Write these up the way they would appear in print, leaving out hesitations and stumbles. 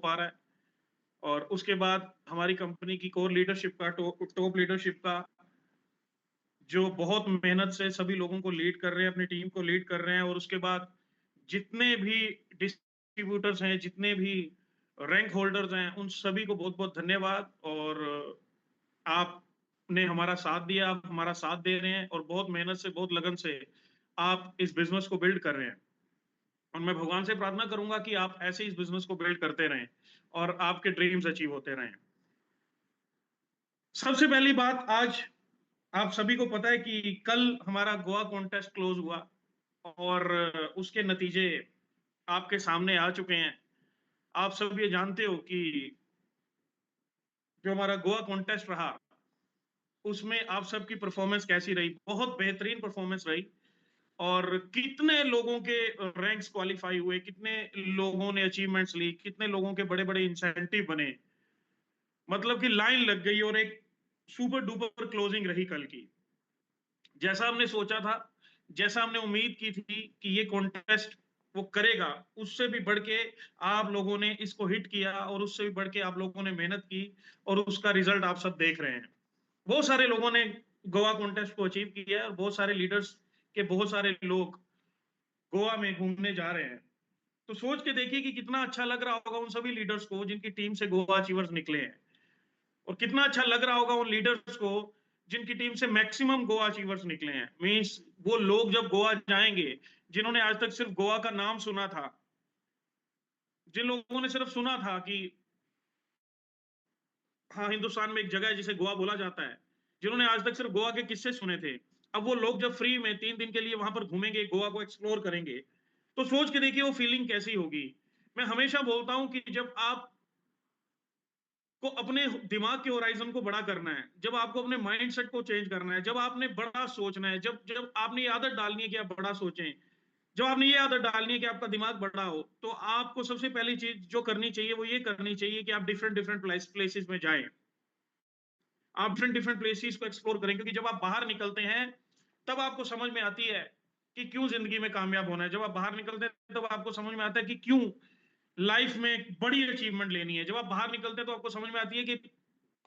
पा रहा है। और उसके बाद हमारी कंपनी की कोर लीडरशिप का, टॉप लीडरशिप का, जो बहुत मेहनत से सभी लोगों को लीड कर रहे हैं, अपनी टीम को लीड कर रहे हैं। और उसके बाद जितने भी डिस्ट्रीब्यूटर्स हैं, जितने भी रैंक होल्डर्स हैं, उन सभी को बहुत बहुत धन्यवाद। और आपने हमारा साथ दिया, आप हमारा साथ दे रहे हैं और बहुत मेहनत से, बहुत लगन से आप इस बिजनेस को बिल्ड कर रहे हैं। और मैं भगवान से प्रार्थना करूंगा कि आप ऐसे इस बिजनेस को बिल्ड करते रहें और आपके ड्रीम्स अचीव होते रहें। सबसे पहली बात, आज आप सभी को पता है कि कल हमारा गोवा कॉन्टेस्ट क्लोज हुआ और उसके नतीजे आपके सामने आ चुके हैं। आप सब ये जानते हो कि जो हमारा गोवा कॉन्टेस्ट रहा, उसमें आप सबकी परफॉर्मेंस कैसी रही? बहुत बेहतरीन परफॉर्मेंस रही। और कितने लोगों के रैंक्स क्वालिफाई हुए, कितने लोगों ने अचीवमेंट्स ली, कितने लोगों के बड़े बड़े इंसेंटिव बने। मतलब कि लाइन लग गई और एक सुपर डुपर क्लोजिंग रही कल की। जैसा हमने सोचा था, जैसा हमने उम्मीद की थी कि ये कॉन्टेस्ट वो करेगा, उससे भी बढ़ के आप लोगों ने इसको हिट किया और उससे भी बढ़ के आप लोगों ने मेहनत की और उसका रिजल्ट आप सब देख रहे हैं। बहुत सारे लोगों ने गोवा कॉन्टेस्ट को अचीव किया है और बहुत सारे लीडर्स के बहुत सारे लोग गोवा में घूमने जा रहे हैं। तो सोच के देखिए कि कितना अच्छा लग रहा होगा उन सभी लीडर्स को जिनकी टीम से गोवा अचीवर्स निकले हैं। और कितना अच्छा लग रहा होगा उन लीडर्स को जिनकी टीम से मैक्सिमम गोवा अचीवर्स निकले हैं। मींस वो लोग जब गोवा जाएंगे, जिन्होंने आज तक सिर्फ गोवा का नाम सुना था, जिन लोगों ने सिर्फ सुना था कि हाँ, हिंदुस्तान में एक जगह है जिसे गोवा बोला जाता है, जिन्होंने आज तक सिर्फ गोवा के किस्से सुने थे, अब वो लोग जब फ्री में 3 दिन के लिए वहां पर घूमेंगे, गोवा को एक्सप्लोर करेंगे, तो सोच के देखिए वो फीलिंग कैसी होगी। मैं हमेशा बोलता हूं कि जब आप को अपने दिमाग के होराइजन को बड़ा करना है, जब आपको अपने माइंडसेट को चेंज करना है, जब आपने बड़ा सोचना है, जब जब आपने ये आदत डालनी है कि आप बड़ा सोचें, जब आपने ये आदत डालनी है कि आपका दिमाग बड़ा हो, तो आपको सबसे पहली चीज जो करनी चाहिए वो ये करनी चाहिए कि आप डिफरेंट डिफरेंट प्लेसेस में जाएं। आप डिफरेंट डिफरेंट प्लेसेस को एक्सप्लोर करें, क्योंकि जब आप बाहर निकलते हैं तब आपको समझ में आती है कि क्यों जिंदगी में कामयाब होना है। जब आप बाहर निकलते हैं तब आपको समझ में आता है कि क्यों लाइफ में एक बड़ी अचीवमेंट लेनी है। जब आप बाहर निकलते हैं तो आपको समझ में आती है कि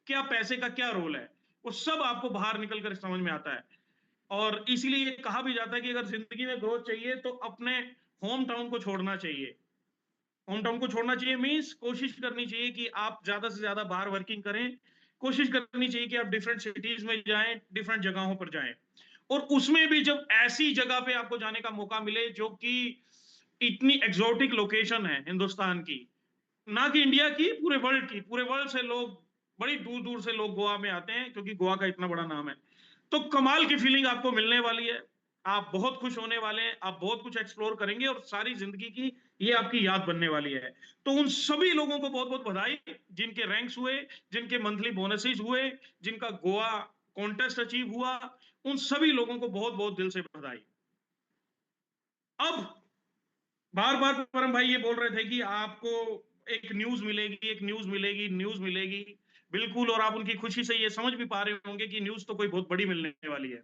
क्या पैसे का क्या रोल है। वो सब आपको बाहर निकल कर समझ में आता है। और इसीलिए ये कहा भी जाता है कि अगर जिंदगी में ग्रोथ चाहिए तो अपने होम टाउन को छोड़ना चाहिए। होम टाउन को छोड़ना चाहिए मीन्स कोशिश करनी चाहिए कि आप ज्यादा से ज्यादा बाहर वर्किंग करें। कोशिश करनी चाहिए कि आप डिफरेंट सिटीज में जाएं, डिफरेंट जगहों पर जाएं। और उसमें भी जब ऐसी जगह पे आपको जाने का मौका मिले जो कि इतनी एग्जॉटिक लोकेशन है हिंदुस्तान की, ना कि इंडिया की, पूरे वर्ल्ड की, पूरे वर्ल्ड से लोग, बड़ी दूर दूर से लोग गोवा में आते हैं क्योंकि गोवा का इतना बड़ा नाम है। तो कमाल की फीलिंग आपको मिलने वाली है। आप बहुत खुश होने वाले हैं, आप बहुत कुछ एक्सप्लोर करेंगे और सारी जिंदगी की ये आपकी याद बनने वाली है। तो उन सभी लोगों को बहुत बहुत बधाई, जिनके रैंक्स हुए, जिनके मंथली बोनसेस हुए, जिनका गोवा कॉन्टेस्ट अचीव हुआ, उन सभी लोगों को बहुत बहुत दिल से बधाई। अब बार बार परम भाई ये बोल रहे थे कि आपको एक न्यूज मिलेगी, एक न्यूज मिलेगी, न्यूज मिलेगी। बिल्कुल, और आप उनकी खुशी से ये समझ भी पा रहे होंगे कि न्यूज तो कोई बहुत बड़ी मिलने वाली है।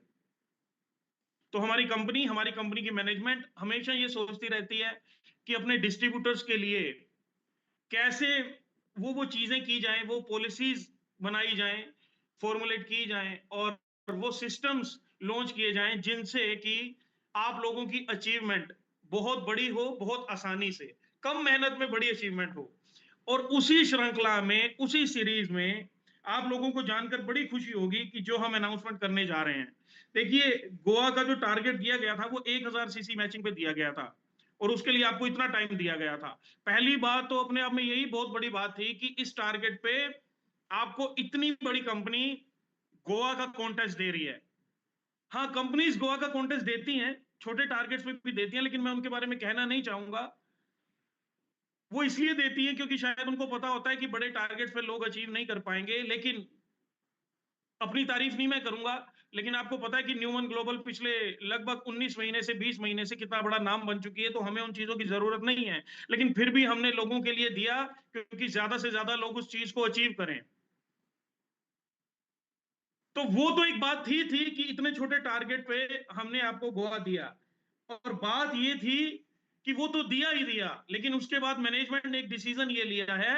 तो हमारी कंपनी की मैनेजमेंट हमेशा ये सोचती रहती है कि अपने डिस्ट्रीब्यूटर्स के लिए कैसे वो चीजें की जाएं, वो पॉलिसीज बनाई जाएं, फॉर्मुलेट की जाएं और वो सिस्टम्स लॉन्च किए जाएं जिनसे कि आप लोगों की अचीवमेंट बहुत बड़ी हो, बहुत आसानी से, कम मेहनत में बड़ी अचीवमेंट हो। और उसी श्रृंखला में, उसी सीरीज में आप लोगों को जानकर बड़ी खुशी होगी कि जो हम अनाउंसमेंट करने जा रहे हैं। देखिए, गोवा का जो टारगेट दिया गया था वो 1000 सीसी मैचिंग पे दिया गया था और उसके लिए आपको इतना टाइम दिया गया था। पहली बात तो अपने आप में यही बहुत बड़ी बात थी कि इस टारगेट पे आपको इतनी बड़ी कंपनी गोवा का कॉन्टेस्ट दे रही है। हाँ, कंपनीज गोवा का कॉन्टेस्ट देती हैं, छोटे टारगेट्स में भी देती हैं, लेकिन मैं उनके बारे में कहना नहीं चाहूंगा। वो इसलिए देती हैं क्योंकि शायद उनको पता होता है कि बड़े टारगेट्स पे लोग अचीव नहीं कर पाएंगे। लेकिन अपनी तारीफ नहीं मैं करूंगा, लेकिन आपको पता है कि न्यूमन ग्लोबल पिछले लगभग 19 महीने से 20 महीने से कितना बड़ा नाम बन चुकी है। तो हमें उन चीजों की जरूरत नहीं है, लेकिन फिर भी हमने लोगों के लिए दिया क्योंकि ज्यादा से ज्यादा लोग उस चीज को अचीव करें। तो वो तो एक बात थी कि इतने छोटे टारगेट पे हमने आपको गोवा दिया। और बात ये थी कि वो तो दिया ही दिया, लेकिन उसके बाद मैनेजमेंट ने एक डिसीजन ये लिया है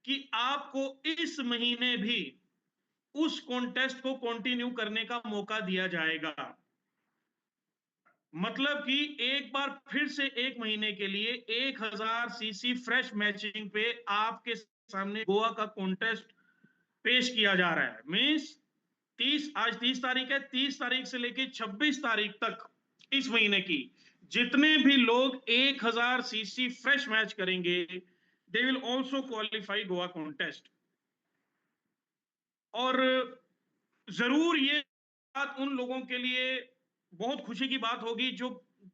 कि आपको इस महीने भी उस कॉन्टेस्ट को कंटिन्यू करने का मौका दिया जाएगा। मतलब कि एक बार फिर से 1 महीने के लिए 1000 सीसी फ्रेश मैचिंग पे आपके सामने गोवा का कॉन्टेस्ट पेश किया जा रहा है। मींस 30, आज 30 तारीख है, 30 तारीख से लेके 26 तारीख तक इस महीने की जितने भी लोग 1000 सीसी फ्रेश मैच करेंगे, they will also qualify Goa contest. और जरूर ये बात उन लोगों के लिए बहुत खुशी की बात होगी जो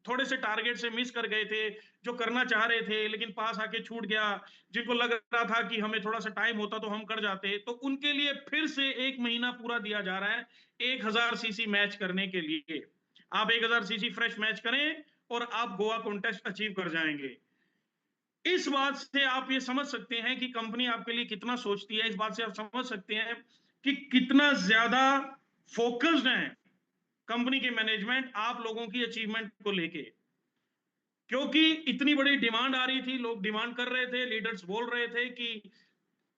थोड़े से टारगेट से मिस कर गए थे, जो करना चाह रहे थे लेकिन पास आके छूट गया, जिनको लग रहा था कि हमें थोड़ा सा टाइम होता तो हम कर जाते, तो उनके लिए फिर से 1 महीना पूरा दिया जा रहा है 1000 सीसी मैच करने के लिए। आप 1000 सीसी फ्रेश मैच करें और आप गोवा कॉन्टेस्ट अचीव कर जाएंगे। इस बात से आप ये समझ सकते हैं कि कंपनी आपके लिए कितना सोचती है। इस बात से आप समझ सकते हैं कि कितना ज्यादा फोकस्ड है कंपनी के मैनेजमेंट आप लोगों की अचीवमेंट को लेके। क्योंकि इतनी बड़ी डिमांड आ रही थी, लोग डिमांड कर रहे थे, लीडर्स बोल रहे थे कि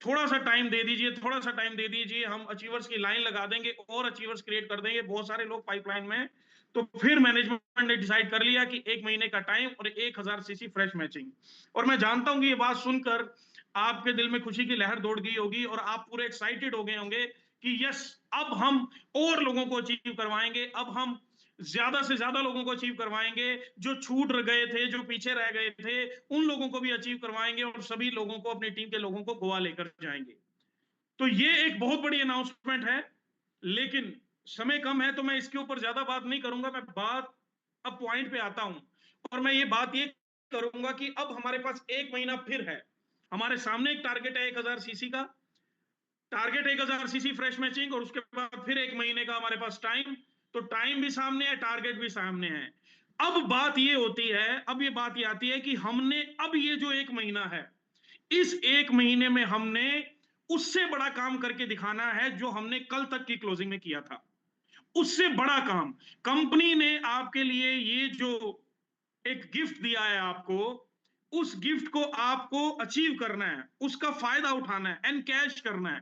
थोड़ा सा टाइम दे दीजिए, थोड़ा सा टाइम दे दीजिए, हम अचीवर्स की लाइन लगा देंगे और अचीवर्स क्रिएट कर देंगे, बहुत सारे लोग पाइपलाइन में। तो फिर मैनेजमेंट ने डिसाइड कर लिया कि 1 महीने का टाइम और 1000 सीसी फ्रेश मैचिंग। और मैं जानता हूं कि ये बात सुनकर आपके दिल में खुशी की लहर दौड़ गई होगी और आप पूरे एक्साइटेड हो गए होंगे कि यस, अब हम और लोगों को अचीव करवाएंगे, अब हम ज्यादा से ज्यादा लोगों को अचीव करवाएंगे, जो छूट गए थे, जो पीछे रह गए थे, उन लोगों को भी अचीव करवाएंगे और सभी लोगों को, अपनी टीम के लोगों को गोवा लेकर जाएंगे। तो ये एक बहुत बड़ी अनाउंसमेंट है, लेकिन समय कम है तो मैं इसके ऊपर ज्यादा बात नहीं करूंगा। मैं बात अब पॉइंट पे आता हूं और मैं ये बात ये करूंगा कि अब हमारे पास 1 महीना फिर है। हमारे सामने एक टारगेट है 1000 सीसी का, टारगेट 1000 सीसी फ्रेश मैचिंग, और उसके बाद फिर 1 महीने का हमारे पास टाइम। तो टाइम भी सामने है, टारगेट भी सामने है। अब बात ये होती है, अब ये बात ये आती है कि हमने अब ये जो 1 महीना है, इस 1 महीने में हमने उससे बड़ा काम करके दिखाना है जो हमने कल तक की क्लोजिंग में किया था। उससे बड़ा काम कंपनी ने आपके लिए ये जो एक गिफ्ट दिया है आपको, उस गिफ्ट को आपको अचीव करना है, उसका फायदा उठाना है, एनकैश करना है।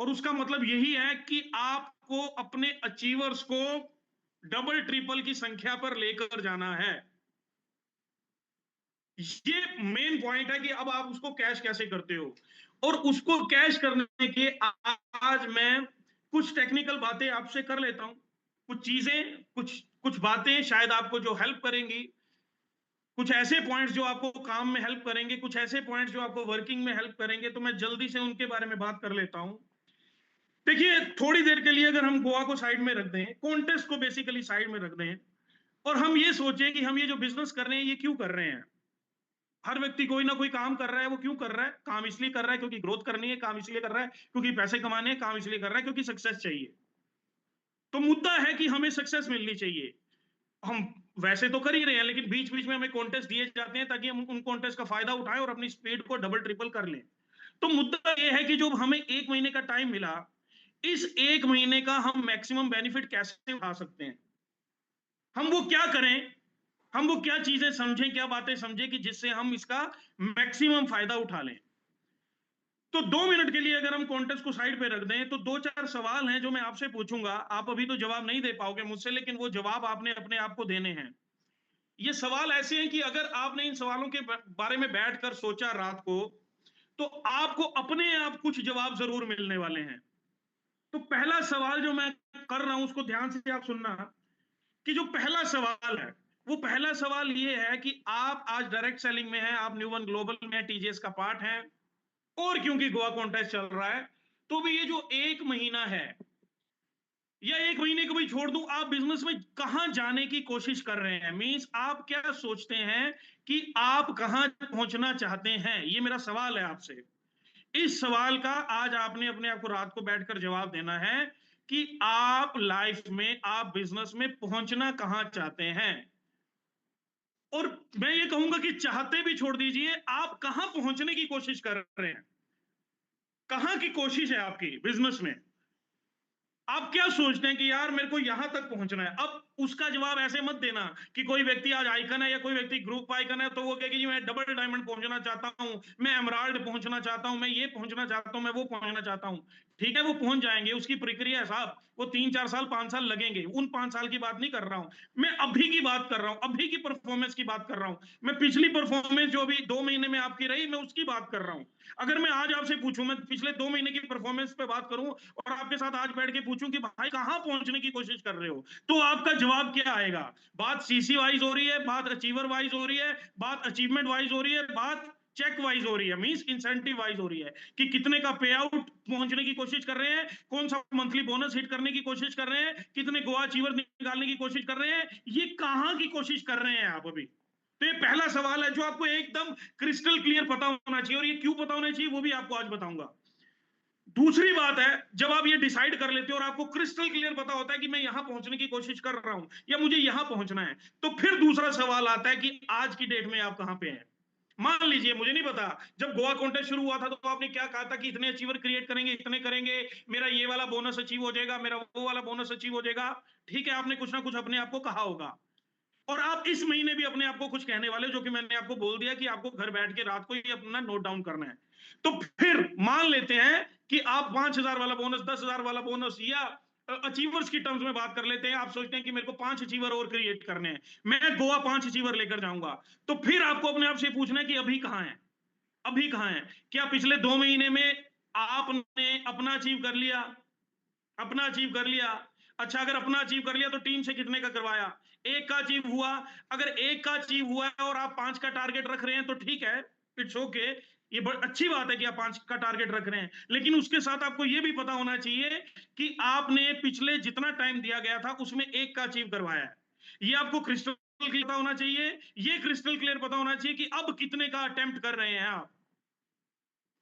और उसका मतलब यही है कि आपको अपने अचीवर्स को डबल ट्रिपल की संख्या पर लेकर जाना है। ये मेन पॉइंट है कि अब आप उसको कैश कैसे करते हो। और उसको कैश करने के आज मैं कुछ टेक्निकल बातें आपसे कर लेता हूं, कुछ चीजें, कुछ कुछ बातें शायद आपको जो हेल्प करेंगी, कुछ ऐसे पॉइंट्स जो आपको काम में हेल्प करेंगे, कुछ ऐसे पॉइंट्स जो आपको वर्किंग में हेल्प करेंगे। तो मैं जल्दी से उनके बारे में बात कर लेता हूं। देखिए, थोड़ी देर के लिए अगर हम गोवा को साइड में रख दें, कॉन्टेस्ट को बेसिकली साइड में रख दें, और हम ये सोचें कि हम ये जो बिजनेस कर रहे हैं ये क्यों कर रहे हैं। हर व्यक्ति कोई ना कोई काम कर रहा है, वो क्यों कर रहा है? काम इसलिए कर रहा है क्योंकि ग्रोथ करनी है, काम इसलिए कर रहा है क्योंकि पैसे कमाने हैं, काम इसलिए कर रहा है क्योंकि सक्सेस चाहिए। तो मुद्दा है कि हमें सक्सेस मिलनी चाहिए। हम वैसे तो कर ही रहे हैं, लेकिन बीच बीच में हमें कॉन्टेस्ट दिए जाते हैं ताकि हम उन कॉन्टेस्ट का फायदा उठाएं और अपनी स्पीड को डबल ट्रिपल कर लें। तो मुद्दा यह है कि जो हमें 1 महीने का टाइम मिला, इस 1 महीने का हम मैक्सिमम बेनिफिट कैसे उठा सकते हैं, हम वो क्या करें, हम वो क्या चीजें समझें, क्या बातें समझें कि जिससे हम इसका मैक्सिमम फायदा उठा लें। तो 2 मिनट के लिए अगर हम कॉन्टेस्ट को साइड पे रख दें, तो 2-4 सवाल हैं जो मैं आपसे पूछूंगा। आप अभी तो जवाब नहीं दे पाओगे मुझसे, लेकिन वो जवाब आपने अपने आप को देने हैं। ये सवाल ऐसे हैं कि अगर आपने इन सवालों के बारे में बैठकर सोचा रात को, तो आपको अपने आप कुछ जवाब जरूर मिलने वाले हैं। तो पहला सवाल जो मैं कर रहा हूं उसको ध्यान से आप सुनना, कि जो पहला सवाल है, वो पहला सवाल ये है कि आप आज डायरेक्ट सेलिंग में हैं, आप न्यू वन ग्लोबल में टीजीएस का पार्ट है, और क्योंकि गोवा कॉन्टेस्ट चल रहा है, तो भी ये जो 1 महीना है, या 1 महीने को भी छोड़ दूं, आप बिजनेस में कहां जाने की कोशिश कर रहे हैं? मींस आप क्या सोचते हैं कि आप कहां पहुंचना चाहते हैं? ये मेरा सवाल है आपसे। इस सवाल का आज आपने अपने आप को रात को बैठकर जवाब देना है कि आप लाइफ में, आप बिजनेस में पहुंचना कहां चाहते हैं। और मैं ये कहूंगा कि चाहते भी छोड़ दीजिए, आप कहां पहुंचने की कोशिश कर रहे हैं, कहां की कोशिश है आपकी बिजनेस में। आप क्या सोचते हैं कि यार मेरे को यहां तक पहुंचना है, अब उसका जवाब ऐसे मत देना कि कोई व्यक्ति आज आइकन है या कोई व्यक्ति ग्रुप आइकन है तो वो कहेगी जी मैं डबल डायमंड पहुंचना चाहता हूं, मैं एमराल्ड पहुंचना चाहता हूं, मैं ये पहुंचना चाहता हूं, मैं वो पहुंचना चाहता हूं। ठीक है, वो पहुंच जाएंगे, उसकी प्रक्रिया है साहब, वो 3-4 साल 5 साल लगेंगे। उन 5 साल की बात नहीं कर रहा हूं मैं, अभी की बात कर रहा हूं, अभी की परफॉर्मेंस की बात कर रहा हूं मैं। पिछली परफॉर्मेंस जो अभी 2 महीने में आपकी रही, मैं उसकी बात कर रहा हूं। अगर मैं आज आपसे पूछूं, मैं पिछले 2 महीने की परफॉर्मेंस पे बात करूं और आपके साथ आज बैठ के पूछूं कि भाई कहां पहुंचने की कोशिश कर रहे हो, तो आपका जवाब क्या आएगा? बात सीसी वाइज हो रही है, बात अचीवर वाइज हो रही है, बात अचीवमेंट वाइज हो रही है, बात चेक वाइज हो रही है, मींस इंसेंटिव वाइज हो रही है कि कितने का पे आउट पहुंचने की कोशिश कर रहे हैं, कौन सा मंथली बोनस हिट करने की कोशिश कर रहे हैं, कितने गोवा अचीवर निकालने की कोशिश कर रहे हैं, ये कहां की कोशिश कर रहे हैं आप अभी। तो ये पहला सवाल है जो आपको एकदम क्रिस्टल क्लियर पता होना चाहिए, और ये क्यों पता होना चाहिए वो भी आपको आज बताऊंगा। दूसरी बात है, जब आप ये डिसाइड कर लेते हो और आपको क्रिस्टल क्लियर पता होता है कि मैं यहां पहुंचने की कोशिश कर रहा हूं या मुझे यहां पहुंचना है, तो फिर दूसरा सवाल आता है कि आज की डेट में आप कहां पे हैं। मान लीजिए, मुझे नहीं पता, जब गोवा कॉन्टेस्ट शुरू हुआ था तो आपने क्या कहा था कि इतने अचीवर क्रिएट करेंगे, इतने करेंगे, मेरा ये वाला बोनस अचीव हो जाएगा, मेरा वो वाला बोनस अचीव हो जाएगा। ठीक है, आपने कुछ ना कुछ अपने आप को कहा होगा, और आप इस महीने भी अपने आप को कुछ कहने वाले, जो कि मैंने आपको बोल दिया कि आपको घर बैठ के रात को ही अपना नोट डाउन करना है। तो फिर मान लेते हैं कि आप 5,000 वाला बोनस, 10,000 वाला बोनस, या अचीवर्स की टर्म्स में बात कर लेते हैं। आप सोचते हैं कि मेरे को 5 अचीवर और क्रिएट करने हैं, मैं गोवा 5 अचीवर लेकर जाऊंगा। तो फिर आपको अपने आप से पूछना है कि अभी कहां है, अभी कहां है? क्या पिछले 2 महीने में आपने अपना अचीव कर लिया? अपना अचीव कर लिया। अच्छा, अगर अपना अचीव कर लिया तो टीम से कितने का करवाया? एक का अचीव हुआ। अगर एक का अचीव हुआ है और आप 5 का टारगेट रख रहे हैं तो ठीक है, इट्स ओके। ये बड़ी अच्छी बात है कि आप 5 का टारगेट रख रहे हैं, लेकिन उसके साथ आपको ये भी पता होना चाहिए कि आपने पिछले जितना टाइम दिया गया था उसमें एक का अचीव करवाया है। ये आपको क्रिस्टल क्लियर पता होना चाहिए। ये क्रिस्टल क्लियर पता होना चाहिए कि अब कितने का अटेम्प्ट कर रहे हैं आप,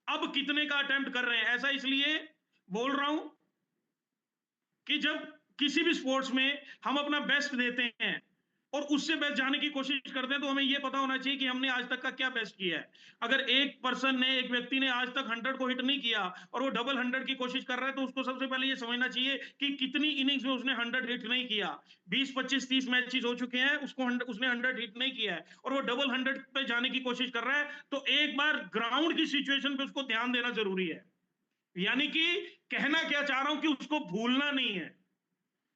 अब कितने का अटेम्प्ट कर रहे हैं। ऐसा इसलिए बोल रहा हूं कि जब किसी भी स्पोर्ट्स में हम अपना बेस्ट देते हैं और उससे बेस्ट जाने की कोशिश करते हैं, तो हमें यह पता होना चाहिए कि हमने आज तक का क्या बेस्ट किया है। अगर एक पर्सन ने, एक व्यक्ति ने आज तक 100 को हिट नहीं किया और वो डबल 100 की कोशिश कर रहा है, तो उसको सबसे पहले ये समझना चाहिए कि कितनी इनिंग्स में उसने 100 हिट नहीं किया। 20, 25, 30 मैचेस हो चुके हैं, उसने 100 हिट नहीं किया है और वो डबल 100 पे जाने की कोशिश कर रहा है, तो एक बार ग्राउंड की सिचुएशन पे उसको ध्यान देना जरूरी है। यानी कि कहना क्या चाह रहा हूं कि उसको भूलना नहीं है,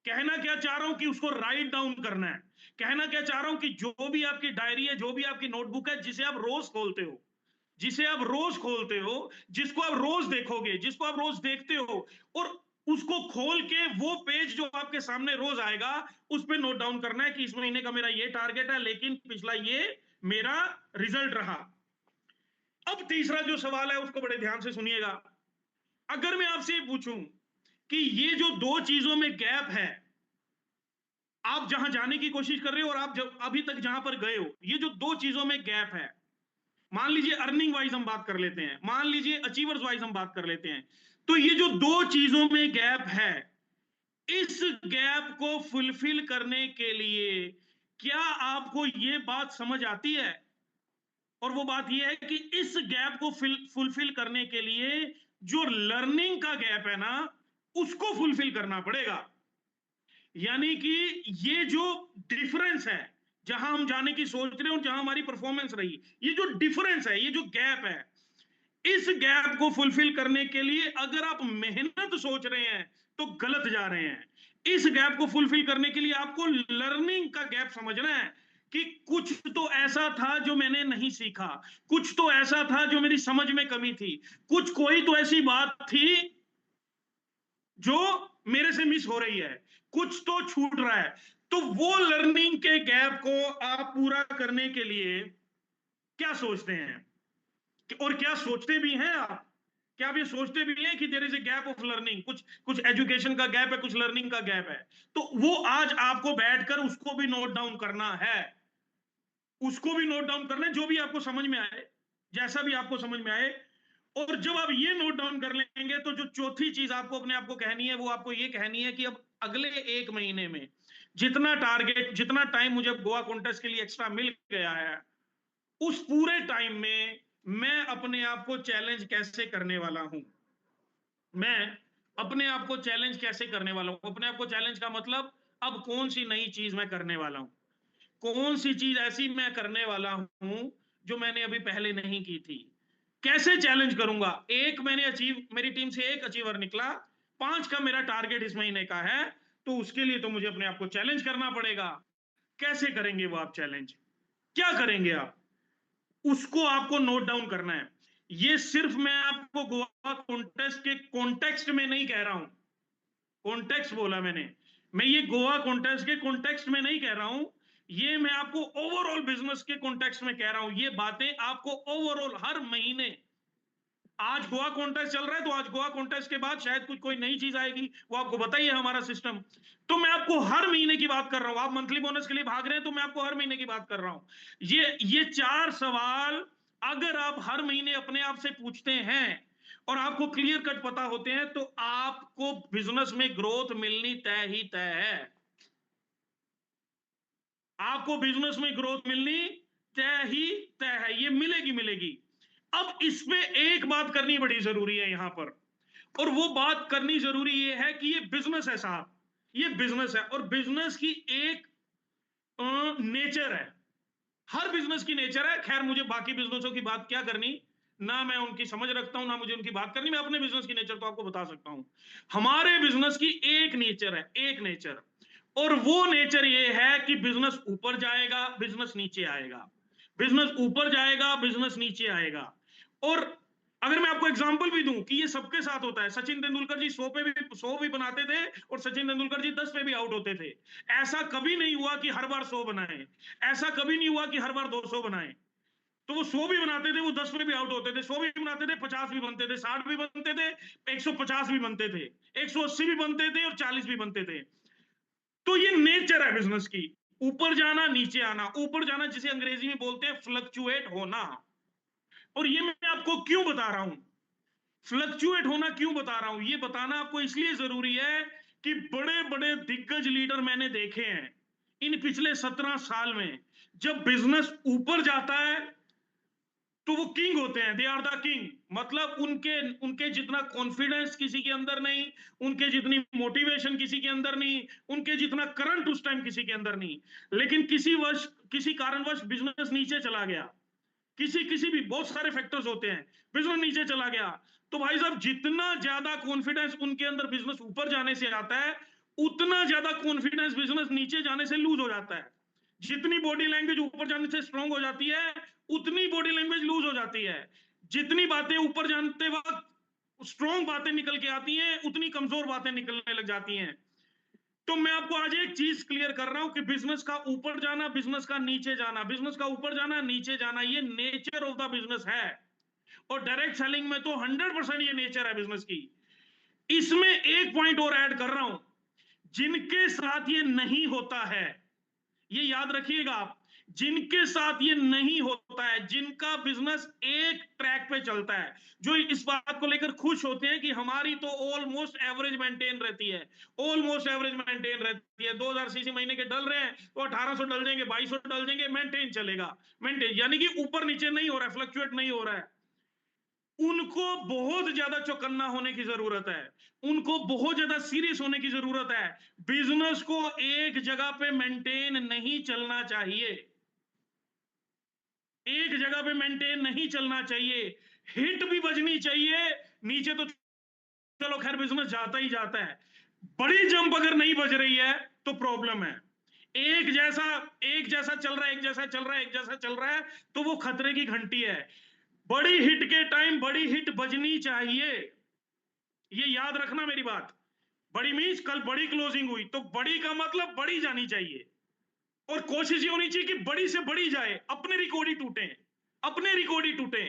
कहना क्या चाह रहा हूं कि उसको राइट डाउन करना है। कहना क्या चाह रहा हूं कि जो भी आपकी डायरी है, जो भी आपकी नोटबुक है, जिसे आप रोज खोलते हो, जिसे आप रोज खोलते हो, जिसको आप रोज देखोगे, जिसको आप रोज देखते हो, और उसको खोल के वो पेज जो आपके सामने रोज आएगा, उस पर नोट डाउन करना है कि इस महीने का मेरा ये टारगेट है, लेकिन पिछला ये मेरा रिजल्ट रहा। अब तीसरा जो सवाल है उसको बड़े ध्यान से सुनिएगा। अगर मैं आपसे ये पूछूं कि ये जो दो चीजों में गैप है, आप जहां जाने की कोशिश कर रहे हो और आप जब अभी तक जहां पर गए हो, ये जो दो चीजों में गैप है, मान लीजिए अर्निंग वाइज हम बात कर लेते हैं, मान लीजिए अचीवर्स वाइज हम बात कर लेते हैं, तो ये जो दो चीजों में गैप है, इस गैप को फुलफिल करने के लिए क्या आपको ये बात समझ आती है? और वो बात ये है कि इस गैप को फुलफिल करने के लिए जो लर्निंग का गैप है ना, उसको फुलफिल करना पड़ेगा। यानी कि ये जो डिफरेंस है, जहां हम जाने की सोच रहे हैं और जहां हमारी परफॉर्मेंस रही, ये जो डिफरेंस है, ये जो गैप है, इस गैप को फुलफिल करने के लिए अगर आप मेहनत सोच रहे हैं तो गलत जा रहे हैं। इस गैप को फुलफिल करने के लिए आपको लर्निंग का गैप समझना है कि कुछ तो ऐसा था जो मैंने नहीं सीखा, कुछ तो ऐसा था जो मेरी समझ में कमी थी, कुछ कोई तो ऐसी बात थी जो मेरे से मिस हो रही है, कुछ तो छूट रहा है। तो वो लर्निंग के गैप को आप पूरा करने के लिए क्या सोचते हैं, और क्या सोचते भी हैं आप? क्या आप ये सोचते भी हैं कि there is a gap of learning, कुछ कुछ एजुकेशन का गैप है, कुछ लर्निंग का गैप है? तो वो आज आपको बैठकर उसको भी नोट डाउन करना है, उसको भी नोट डाउन करना है, जो भी आपको समझ में आए, जैसा भी आपको समझ में आए। और जब आप ये नोट डाउन कर लेंगे, तो जो चौथी चीज आपको अपने आप को कहनी है, वो आपको ये कहनी है कि अब अगले 1 महीने में जितना टारगेट, जितना टाइम मुझे गोवा कॉन्टेस्ट के लिए एक्स्ट्रा मिल गया है, उस पूरे टाइम में मैं अपने आप को चैलेंज कैसे करने वाला हूं। मैं अपने आप को चैलेंज कैसे करने वाला हूं? अपने आप को चैलेंज का मतलब अब कौन सी नई चीज मैं करने वाला हूं, कौन सी चीज ऐसी मैं करने वाला हूं जो मैंने अभी पहले नहीं की थी, कैसे चैलेंज करूंगा। एक मैंने अचीव, मेरी टीम से एक अचीवर निकला, 5 का मेरा टारगेट इस महीने का है, तो उसके लिए तो मुझे अपने आप को चैलेंज करना पड़ेगा। कैसे करेंगे वो आप चैलेंज, क्या करेंगे आप, उसको आपको नोट डाउन करना है। ये सिर्फ मैं आपको गोवा कॉन्टेस्ट के कॉन्टेक्स्ट में नहीं कह रहा हूं, कॉन्टेक्स्ट बोला मैंने, मैं ये गोवा कॉन्टेस्ट के कॉन्टेक्स्ट में नहीं कह रहा हूं, ये मैं आपको ओवरऑल बिजनेस के कॉन्टेक्स्ट में कह रहा हूं। ये बातें आपको ओवरऑल हर महीने, आज गोवा कॉन्टेस्ट चल रहा है तो आज गोवा कॉन्टेस्ट के बाद शायद कुछ कोई नई चीज आएगी, वो आपको बताइए हमारा सिस्टम। तो मैं आपको हर महीने की बात कर रहा हूं, आप मंथली बोनस के लिए भाग रहे हैं तो मैं आपको हर महीने की बात कर रहा हूं। ये 4 सवाल अगर आप हर महीने अपने आप से पूछते हैं और आपको क्लियर कट पता होते हैं तो आपको बिजनेस में ग्रोथ मिलनी तय ही तय है। आपको बिजनेस में ग्रोथ मिलनी तय ही तय है, ये मिलेगी मिलेगी। अब इसमें एक बात करनी बड़ी जरूरी है यहां पर, और वो बात करनी जरूरी ये है कि ये बिजनेस है साहब, ये बिजनेस है और बिजनेस की एक नेचर है, हर बिजनेस की नेचर है। खैर मुझे बाकी बिजनेसों की बात क्या करनी, ना मैं उनकी समझ रखता हूं ना मुझे उनकी बात करनी, मैं अपने बिजनेस की नेचर तो आपको बता सकता हूं। हमारे बिजनेस की एक नेचर है, एक नेचर, और वो नेचर ये है कि बिजनेस ऊपर जाएगा बिजनेस नीचे आएगा, बिजनेस ऊपर जाएगा बिजनेस नीचे आएगा। और अगर मैं आपको एग्जांपल भी दूं कि ये सबके साथ होता है, सचिन तेंदुलकर जी 100 भी बनाते थे और सचिन तेंदुलकर जी 10 पे भी आउट होते थे। ऐसा कभी नहीं हुआ कि हर बार 100 बनाए, ऐसा कभी नहीं हुआ कि हर बार 200 बनाए। तो वो 100 भी बनाते थे, वो 10 पे भी आउट होते थे, 100 भी बनाते थे, 50 भी बनते थे, 60 भी बनते थे, 150 भी बनते थे, 180 भी बनते थे और 40 भी बनते थे। तो ये नेचर है बिजनेस की, ऊपर जाना नीचे आना, ऊपर जाना जिसे अंग्रेजी में बोलते हैं फ्लक्चुएट होना। और ये मैं आपको क्यों बता रहा हूं, फ्लक्चुएट होना क्यों बता रहा हूं, ये बताना आपको इसलिए जरूरी है कि बड़े बड़े दिग्गज लीडर मैंने देखे हैं इन पिछले 17 साल में, जब बिजनेस ऊपर जाता है तो वो किंग होते हैं, दे आर द किंग। मतलब उनके उनके जितना कॉन्फिडेंस किसी के अंदर नहीं, उनके जितनी मोटिवेशन किसी के अंदर नहीं, उनके जितना करंट उस टाइम किसी के अंदर नहीं। लेकिन किसी कारणवश बिजनेस नीचे चला गया, किसी किसी भी बहुत सारे फैक्टर्स होते हैं, बिजनेस नीचे चला गया, तो भाई साहब जितना ज्यादा कॉन्फिडेंस उनके अंदर बिजनेस ऊपर जाने से आता है, उतना ज्यादा कॉन्फिडेंस बिजनेस नीचे जाने से लूज हो जाता है। जितनी बॉडी लैंग्वेज ऊपर जाने से स्ट्रांग हो जाती है, उतनी बॉडी लैंग्वेज लूज हो जाती है। जितनी बातें ऊपर जानते वक्त स्ट्रांग बातें निकल के आती हैं, उतनी कमजोर बातें निकलने लग जाती हैं। तो मैं आपको आज एक चीज क्लियर कर रहा हूं कि बिजनेस का ऊपर जाना, बिजनेस का नीचे जाना, बिजनेस का ऊपर जाना नीचे जाना, ये नेचर ऑफ द बिजनेस है। और डायरेक्ट सेलिंग में तो 100% ये नेचर है बिजनेस की। इसमें एक पॉइंट और ऐड कर रहा हूं, जिनके साथ ये नहीं होता है, ये याद रखिएगा आप, जिनके साथ ये नहीं होता है, जिनका बिजनेस एक ट्रैक पे चलता है, जो इस बात को लेकर खुश होते हैं कि हमारी तो ऑलमोस्ट एवरेज मेंटेन रहती है, ऑलमोस्ट एवरेज मेंटेन रहती है, 2000 सीसी महीने के डल रहे हैं तो 1800 डल जाएंगे, 2200 डल जाएंगे, मेंटेन चलेगा, मेंटेन यानी कि ऊपर नीचे नहीं हो रहा है, फ्लक्चुएट नहीं हो रहा है। उनको बहुत ज्यादा चौकन्ना होने की जरूरत है, उनको बहुत ज्यादा सीरियस होने की जरूरत है। बिजनेस को एक जगह पे मेंटेन नहीं चलना चाहिए, एक जगह पे मेंटेन नहीं चलना चाहिए, हिट भी बजनी चाहिए, नीचे तो चलो खैर बिजनेस जाता ही जाता है, बड़ी जंप अगर नहीं बज रही है तो प्रॉब्लम है। एक जैसा एक जैसा चल रहा है, एक जैसा चल रहा है, एक जैसा चल रहा है, तो वो खतरे की घंटी है। बड़ी हिट के टाइम बड़ी हिट बजनी चाहिए, ये याद रखना मेरी बात। बड़ी मीन्स कल बड़ी क्लोजिंग हुई तो बड़ी का मतलब बड़ी जानी चाहिए, और कोशिश ये होनी चाहिए कि बड़ी से बड़ी जाए, अपने रिकॉर्ड ही टूटे, अपने रिकॉर्ड ही टूटे।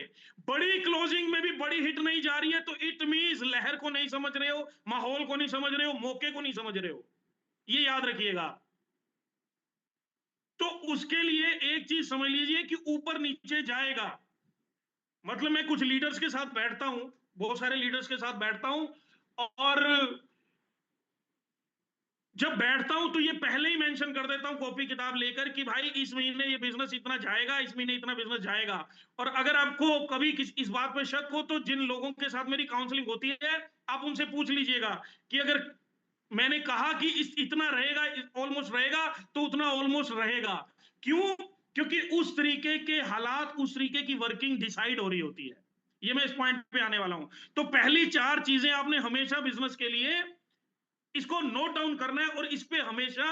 बड़ी क्लोजिंग में भी बड़ी हिट नहीं जा रही है तो इट मीन्स लहर को नहीं समझ रहे हो, माहौल को नहीं समझ रहे हो, मौके को नहीं समझ रहे हो, ये याद रखिएगा। तो उसके लिए एक चीज समझ लीजिए कि ऊपर नीचे जाएगा। मतलब मैं कुछ लीडर्स के साथ बैठता हूं, बहुत सारे लीडर्स के साथ बैठता हूं, और जब बैठता हूं तो ये पहले ही मेंशन कर देता हूं कॉपी किताब लेकर कि भाई इस महीने ये बिजनेस इतना जाएगा, इस महीने इतना बिजनेस जाएगा। और अगर आपको कभी इस बात पे शक हो तो जिन लोगों के साथ मेरी काउंसलिंग होती है आप उनसे पूछ लीजिएगा कि अगर मैंने कहा कि इस इतना रहेगा, ऑलमोस्ट रहेगा, तो उतना ऑलमोस्ट रहेगा। क्यों? क्योंकि उस तरीके के हालात, उस तरीके की वर्किंग डिसाइड हो रही होती है। ये मैं इस पॉइंट पे आने वाला हूं। तो पहली 4 चीजें आपने हमेशा बिजनेस के लिए इसको नोट डाउन करना है, और इस पे हमेशा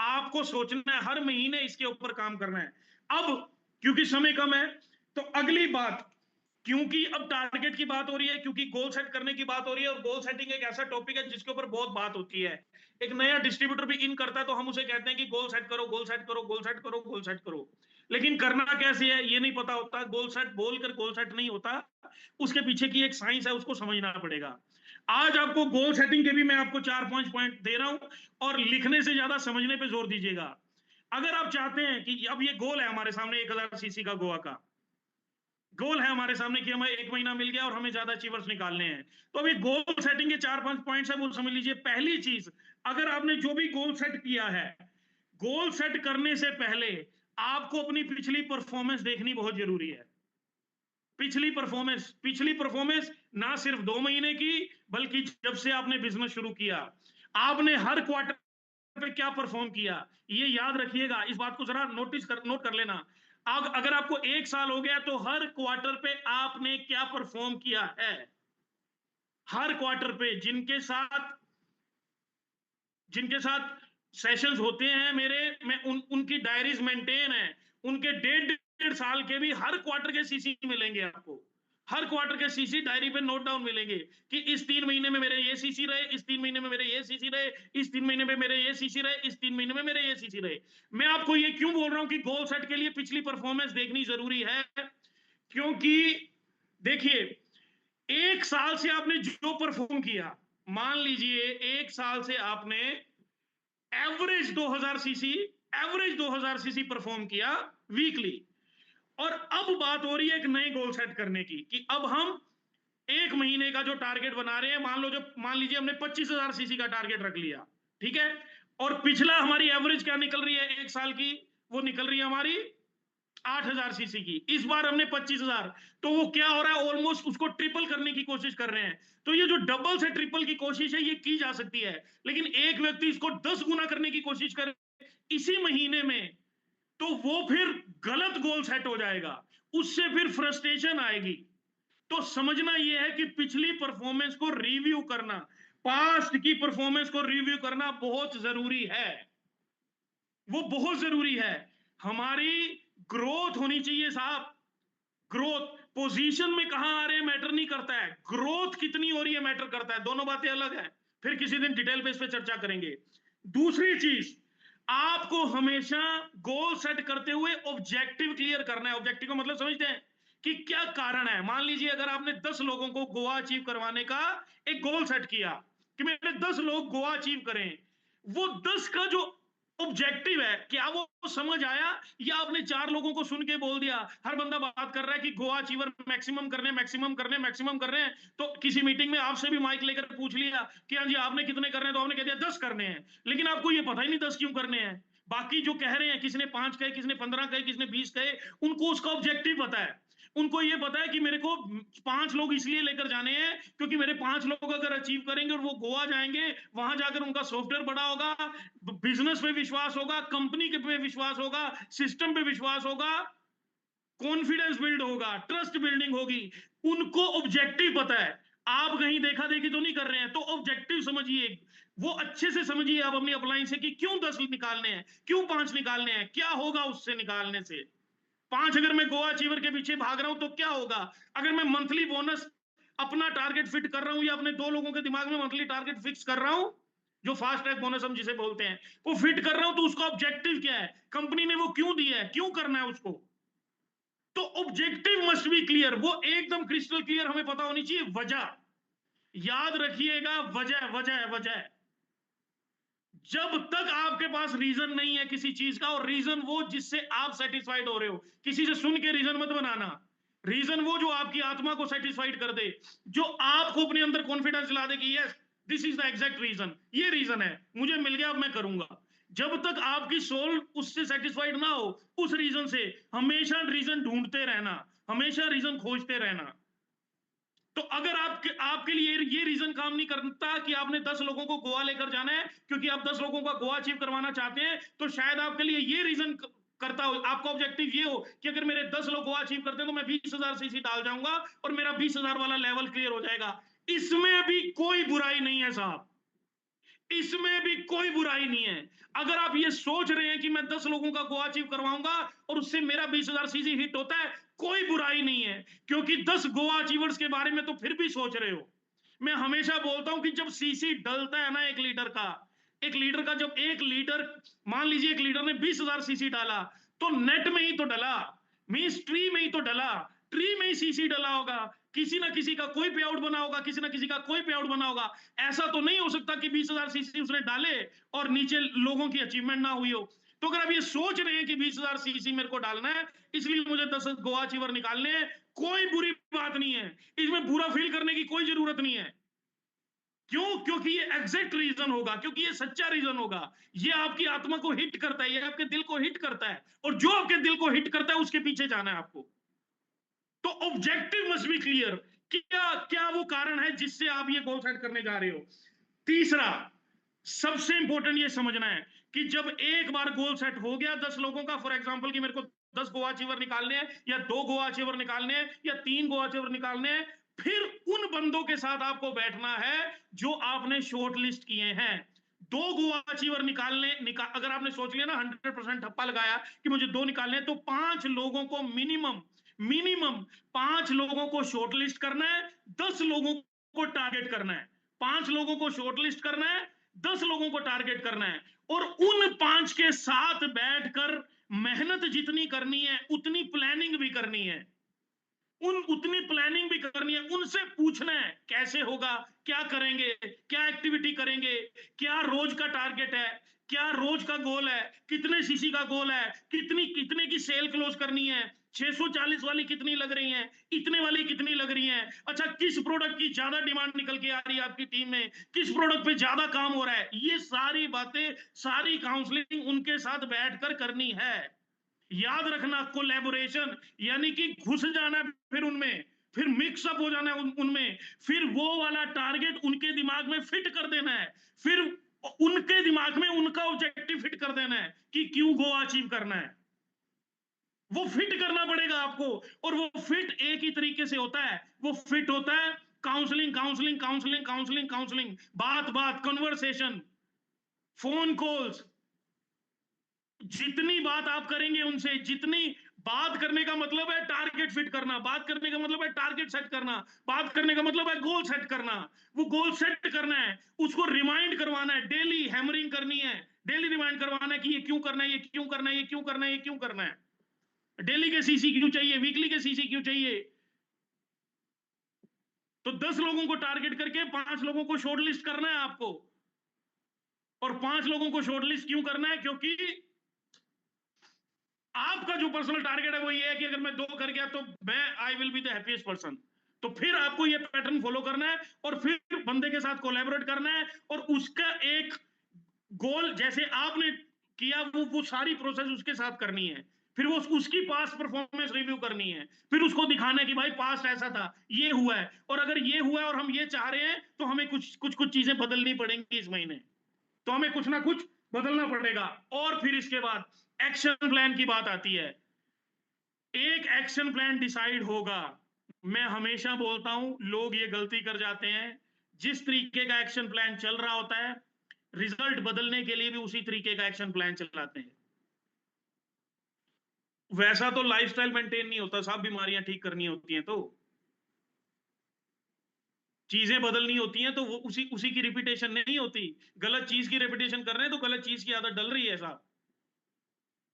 आपको सोचना है, हर महीने इसके ऊपर काम करना है। अब क्योंकि समय कम है, तो अगली बात, क्योंकि अब टारगेट की बात हो रही है, क्योंकि गोल सेट करने की बात हो रही है, और गोल सेटिंग एक ऐसा टॉपिक है जिसके ऊपर बहुत बात होती है। एक नया डिस्ट्रीब्यूटर भी इन करता है तो हम उसे कहते हैं कि गोल सेट करो, गोल सेट करो, गोल सेट करो, गोल सेट करो। लेकिन करना कैसे है ये नहीं पता होता। गोल सेट बोलकर गोल सेट नहीं होता, उसके पीछे की एक साइंस है, उसको समझना पड़ेगा। आज आपको गोल सेटिंग के भी मैं आपको 4-5 पॉइंट दे रहा हूं, और लिखने से ज्यादा समझने पे जोर दीजिएगा। अगर आप चाहते हैं कि अब ये गोल है हमारे सामने 1000 सीसी का गोवा का गोल है हमारे सामने कि हमें 1 महीना मिल गया और हमें ज्यादा अचीवर्स निकालने हैं, तो अभी गोल सेटिंग के 4-5 पॉइंट्स है, वो समझ लीजिए। पहली चीज, अगर आपने जो भी गोल सेट किया है, गोल सेट करने से पहले आपको अपनी पिछली परफॉर्मेंस देखनी बहुत जरूरी है। पिछली परफॉर्मेंस ना सिर्फ 2 महीने की, बल्कि जब से आपने बिजनेस शुरू किया, आपने हर क्वार्टर पे क्या परफॉर्म किया, ये याद रखिएगा। इस बात को जरा नोट कर लेना। अगर आपको 1 साल हो गया, तो हर क्वार्टर पे आपने क्या परफॉर्म किया है, हर क्वार्टर पे जिनके साथ सेशंस होते हैं मेरे, मैं उनकी डायरीज मेंटेन है, उनके 1.5 साल के भी हर क्वार्टर के सीसी मिलेंगे आपको। हर क्वार्टर के सीसी डायरी पे नोट डाउन मिलेंगे कि इस 3 महीने में मेरे ये सीसी रहे, इस 3 महीने में मेरे ये सीसी रहे, इस 3 महीने में मेरे ये सीसी रहे, इस 3 महीने में मेरे ये सीसी रहे। मैं आपको ये क्यों बोल रहा हूं कि गोल सेट के लिए पिछली परफॉर्मेंस देखनी जरूरी है? क्योंकि देखिए, 1 साल से आपने जो परफॉर्म किया, मान लीजिए 1 साल से आपने average 2000 CC average 2000 CC perform किया वीकली, और अब बात हो रही है एक नए गोल सेट करने की, कि अब हम 1 महीने का जो टारगेट बना रहे हैं, मान लीजिए हमने 25,000 सीसी का टारगेट रख लिया, ठीक है, और पिछला हमारी एवरेज क्या निकल रही है 1 साल की, वो निकल रही है हमारी 8,000 सीसी की। इस बार हमने 25,000, तो वो क्या हो रहा है, ऑलमोस्ट उसको ट्रिपल करने की कोशिश कर रहे हैं। तो ये जो डबल से ट्रिपल की कोशिश है, ये की जा सकती है, लेकिन एक व्यक्ति इसको 10 गुना करने की कोशिश करे इसी महीने में, तो वो फिर गलत गोल सेट हो जाएगा, उससे फिर फ्रस्ट्रेशन आएगी। तो समझना यह है कि पिछली परफॉर्मेंस को रिव्यू करना, पास्ट की परफॉर्मेंस को रिव्यू करना बहुत जरूरी है, वो बहुत जरूरी है। हमारी ग्रोथ होनी चाहिए साहब। ग्रोथ, पोजीशन में कहां आ रहे हैं मैटर नहीं करता है, ग्रोथ कितनी हो रही है मैटर करता है। दोनों बातें अलग है, फिर किसी दिन डिटेल पे इस पे चर्चा करेंगे। दूसरी चीज, आपको हमेशा गोल सेट करते हुए ऑब्जेक्टिव क्लियर करना है। ऑब्जेक्टिव का मतलब समझते हैं कि क्या कारण है। मान लीजिए अगर आपने 10 लोगों को गोवा अचीव करवाने का एक गोल सेट किया कि मेरे 10 लोग गोवा अचीव करें, वो 10 का जो ऑब्जेक्टिव है, क्या वो समझ आया, या आपने 4 लोगों को सुन के बोल दिया। हर बंदा बात कर रहा है कि गोवा अचीवर मैक्सिमम करने, मैक्सिमम करने, मैक्सिमम कर रहे हैं, तो किसी मीटिंग में आपसे भी माइक लेकर पूछ लिया कि हाँ जी आपने कितने करने हैं, तो आपने कह दिया 10 करने हैं, लेकिन आपको ये पता ही नहीं 10 क्यों करने हैं। बाकी जो कह रहे हैं, किसी ने 5 कहे, किसी ने 15 कहे, किसी ने 20 कहे, उनको उसका ऑब्जेक्टिव पता है। उनको ये पता है कि मेरे को 5 लोग इसलिए लेकर जाने हैं क्योंकि मेरे 5 लोग अगर अचीव करेंगे और वो गोवा जाएंगे, वहां जाकर उनका सॉफ्टवेयर बड़ा होगा, बिजनेस पे विश्वास होगा, कंपनी के पे विश्वास होगा, सिस्टम पे विश्वास होगा, कॉन्फिडेंस बिल्ड होगा, ट्रस्ट बिल्डिंग होगी। उनको ऑब्जेक्टिव पता है। आप कहीं देखा देखी तो नहीं कर रहे हैं, तो ऑब्जेक्टिव समझिए, वो अच्छे से समझिए आप अपनी अपलाइन से कि क्यों 10 निकालने हैं, क्यों 5 निकालने हैं, क्या होगा उससे निकालने से। 5 अगर मैं गोवा अचीवर के पीछे भाग रहा हूं तो क्या होगा। अगर मैं मंथली बोनस अपना टारगेट फिट कर रहा हूं, या अपने 2 लोगों के दिमाग में मंथली टारगेट फिक्स कर रहा हूं, जो फास्ट ट्रैक बोनस हम जिसे बोलते हैं, वो फिट कर रहा हूं, तो उसका ऑब्जेक्टिव क्या है, कंपनी ने वो क्यों दिया है, क्यों करना है उसको। तो ऑब्जेक्टिव मस्ट बी क्लियर, वो एकदम क्रिस्टल क्लियर हमें पता होनी चाहिए। वजह याद रखिएगा, वजह वजह वजह। जब तक आपके पास रीजन नहीं है किसी चीज का, और रीजन वो जिससे आप सेटिस्फाइड हो रहे हो, किसी से सुन के रीजन मत बनाना। रीजन वो जो आपकी आत्मा को सेटिस्फाइड कर दे, जो आपको अपने अंदर कॉन्फिडेंस ला दे कि yes this is the exact reason, ये रीजन है, मुझे मिल गया, अब मैं करूंगा। जब तक आपकी सोल उससे सेटिस्फाइड ना हो, उस रीजन से, हमेशा रीजन ढूंढते रहना, हमेशा रीजन खोजते रहना। तो अगर आपके लिए ये रीजन काम नहीं करता कि आपने 10 लोगों को गोवा लेकर जाना है, क्योंकि आप 10 लोगों का गोवा अचीव करवाना चाहते हैं, तो शायद आपके लिए ये रीजन करता हो, आपका ऑब्जेक्टिव ये हो कि अगर मेरे 10 लोग गोवा अचीव करते हैं तो मैं 20,000 सीसी डाल जाऊंगा और मेरा 20,000 वाला लेवल क्लियर हो जाएगा। इसमें भी कोई बुराई नहीं है साहब, इसमें भी कोई बुराई नहीं है। अगर आप ये सोच रहे हैं कि मैं 10 लोगों का गोवा अचीव करवाऊंगा और उससे मेरा 20,000 सीसी हिट होता है, कोई बुराई नहीं है, क्योंकि 10 गोवा अचीवर्स के बारे में तो फिर भी सोच रहे हो। मैं हमेशा बोलता हूं कि जब सीसी डलता है ना एक लीटर का जब एक लीटर, मान लीजिए एक लीटर ने 20,000 सीसी डाला, तो नेट में ही तो डला, मींस ट्री में ही तो डला, ट्री में ही सीसी डला होगा, किसी ना किसी का कोई पे आउट बना होगा, किसी ना किसी का कोई पे आउट बना होगा। ऐसा तो नहीं हो सकता कि 20,000 सीसी उसने डाले और नीचे लोगों की अचीवमेंट ना हुई हो। तो अगर आप ये सोच रहे हैं कि 20,000 सीसी मेरे को डालना है, इसलिए मुझे 10 गोवा अचीवर निकालने हैं, कोई बुरी बात नहीं है, इसमें बुरा फील करने की कोई जरूरत नहीं है। क्यों? क्योंकि ये एग्जैक्ट रीजन होगा, क्योंकि ये सच्चा रीजन होगा। ये आपकी आत्मा को हिट करता है, ये आपके दिल को हिट करता है, और जो आपके दिल को हिट करता है उसके पीछे जाना है आपको। तो ऑब्जेक्टिव मस्ट बी क्लियर, क्या क्या वो कारण है जिससे आप ये गोल सेट करने जा रहे हो। तीसरा, सबसे इंपॉर्टेंट ये समझना है कि जब एक बार गोल सेट हो गया 10 लोगों का, फॉर एग्जांपल कि मेरे को 10 गोवा अचीवर निकालने हैं, या 2 गोवा अचीवर निकालने हैं, या 3 गोवा अचीवर निकालने हैं, फिर उन बंदों के साथ आपको बैठना है जो आपने शॉर्ट लिस्ट किए हैं। 2 गोवा अचीवर अगर आपने सोच लिया ना, 100% ठप्पा लगाया कि मुझे 2 निकालने हैं, तो 5 लोगों को मिनिमम मिनिमम 5 लोगों को शॉर्टलिस्ट करना है, 10 लोगों को टारगेट करना है। 5 लोगों को शॉर्टलिस्ट करना है, 10 लोगों को टारगेट करना है, और उन 5 के साथ बैठकर मेहनत जितनी करनी है उतनी प्लानिंग भी करनी है, उतनी प्लानिंग भी करनी है। उनसे पूछना है कैसे होगा, क्या करेंगे, क्या एक्टिविटी करेंगे, क्या रोज का टारगेट है, क्या रोज का गोल है, कितने सीसी का गोल है, कितने की सेल क्लोज करनी है, 640 वाली कितनी लग रही है, इतने वाली कितनी लग रही है, अच्छा किस प्रोडक्ट की ज्यादा डिमांड निकल के आ रही है आपकी टीम में, किस प्रोडक्ट पे ज्यादा काम हो रहा है। ये सारी बातें, सारी काउंसलिंग उनके साथ बैठकर करनी है। याद रखना, कोलैबोरेशन यानी कि घुस जाना, फिर उनमें, फिर मिक्सअप हो जाना उनमें, फिर वो वाला टारगेट उनके दिमाग में फिट कर देना है, फिर उनके दिमाग में उनका ऑब्जेक्टिव फिट कर देना है कि क्यों गोवा अचीव करना है, वो फिट करना पड़ेगा आपको। और वो फिट एक ही तरीके से होता है, वो फिट होता है counselling counselling counselling counselling counselling, बात बात, कन्वर्सेशन, फोन कॉल्स, जितनी बात आप करेंगे उनसे, जितनी बात करने का मतलब है टारगेट फिट करना, बात करने का मतलब है टारगेट सेट करना, बात करने का मतलब है गोल सेट करना। वो गोल सेट करना है, उसको रिमाइंड करवाना है, डेली हैमरिंग करनी है, डेली रिमाइंड करवाना है कि ये क्यों करना है, ये क्यों करना है, ये क्यों करना है, ये क्यों करना है, डेली के सीसी क्यों चाहिए, वीकली के सीसी क्यों चाहिए। तो 10 लोगों को टारगेट करके 5 लोगों को शॉर्टलिस्ट करना है आपको। और 5 लोगों को शॉर्टलिस्ट क्यों करना है? क्योंकि आपका जो पर्सनल टारगेट है वो ये है कि अगर मैं 2 कर गया तो मैं I will be the happiest person. तो फिर आपको ये पैटर्न फॉलो करना है, और फिर बंदे के साथ कोलैबोरेट करना है, और उसका एक गोल जैसे आपने किया, वो सारी प्रोसेस उसके साथ करनी है। फिर वो उसकी पास्ट परफॉर्मेंस रिव्यू करनी है, फिर उसको दिखाना है कि भाई पास्ट ऐसा था, ये हुआ है, और अगर ये हुआ है और हम ये चाह रहे हैं, तो हमें कुछ कुछ कुछ चीजें बदलनी पड़ेंगी इस महीने, तो हमें कुछ ना कुछ बदलना पड़ेगा। और फिर इसके बाद एक्शन प्लान की बात आती है। एक एक्शन प्लान डिसाइड होगा। मैं हमेशा बोलता हूं, लोग ये गलती कर जाते हैं, जिस तरीके का एक्शन प्लान चल रहा होता है, रिजल्ट बदलने के लिए भी उसी तरीके का एक्शन प्लान चलाते हैं। वैसा तो लाइफस्टाइल मेंटेन नहीं होता साहब, बीमारियां ठीक करनी होती हैं तो चीजें बदलनी होती हैं, तो वो उसी उसी की रिपीटेशन नहीं होती। गलत चीज की रिपीटेशन कर रहे हैं तो गलत चीज की आदत डल रही है साहब।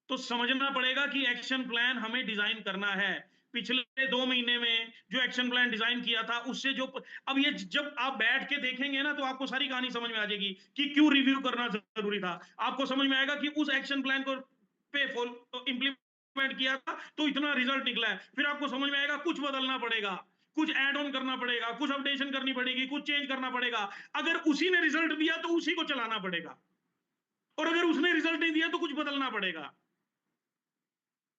तो समझना पड़ेगा कि एक्शन प्लान हमें डिजाइन करना है। पिछले 2 महीने में जो एक्शन प्लान डिजाइन किया था उससे जो, अब ये जब आप बैठ के देखेंगे ना तो आपको सारी कहानी समझ में आ जाएगी कि क्यों रिव्यू करना जरूरी था। आपको समझ में आएगा कि उस एक्शन प्लान को पे फॉल इंप्लीमेंट किया था तो इतना रिजल्ट निकला है। फिर आपको समझ में आएगा कुछ बदलना पड़ेगा, कुछ ऐड ऑन करना पड़ेगा, कुछ अपडेशन करनी पड़ेगी, कुछ चेंज करना पड़ेगा। अगर उसी ने रिजल्ट दिया तो उसी को चलाना पड़ेगा, और अगर उसने रिजल्ट नहीं दिया तो कुछ बदलना पड़ेगा।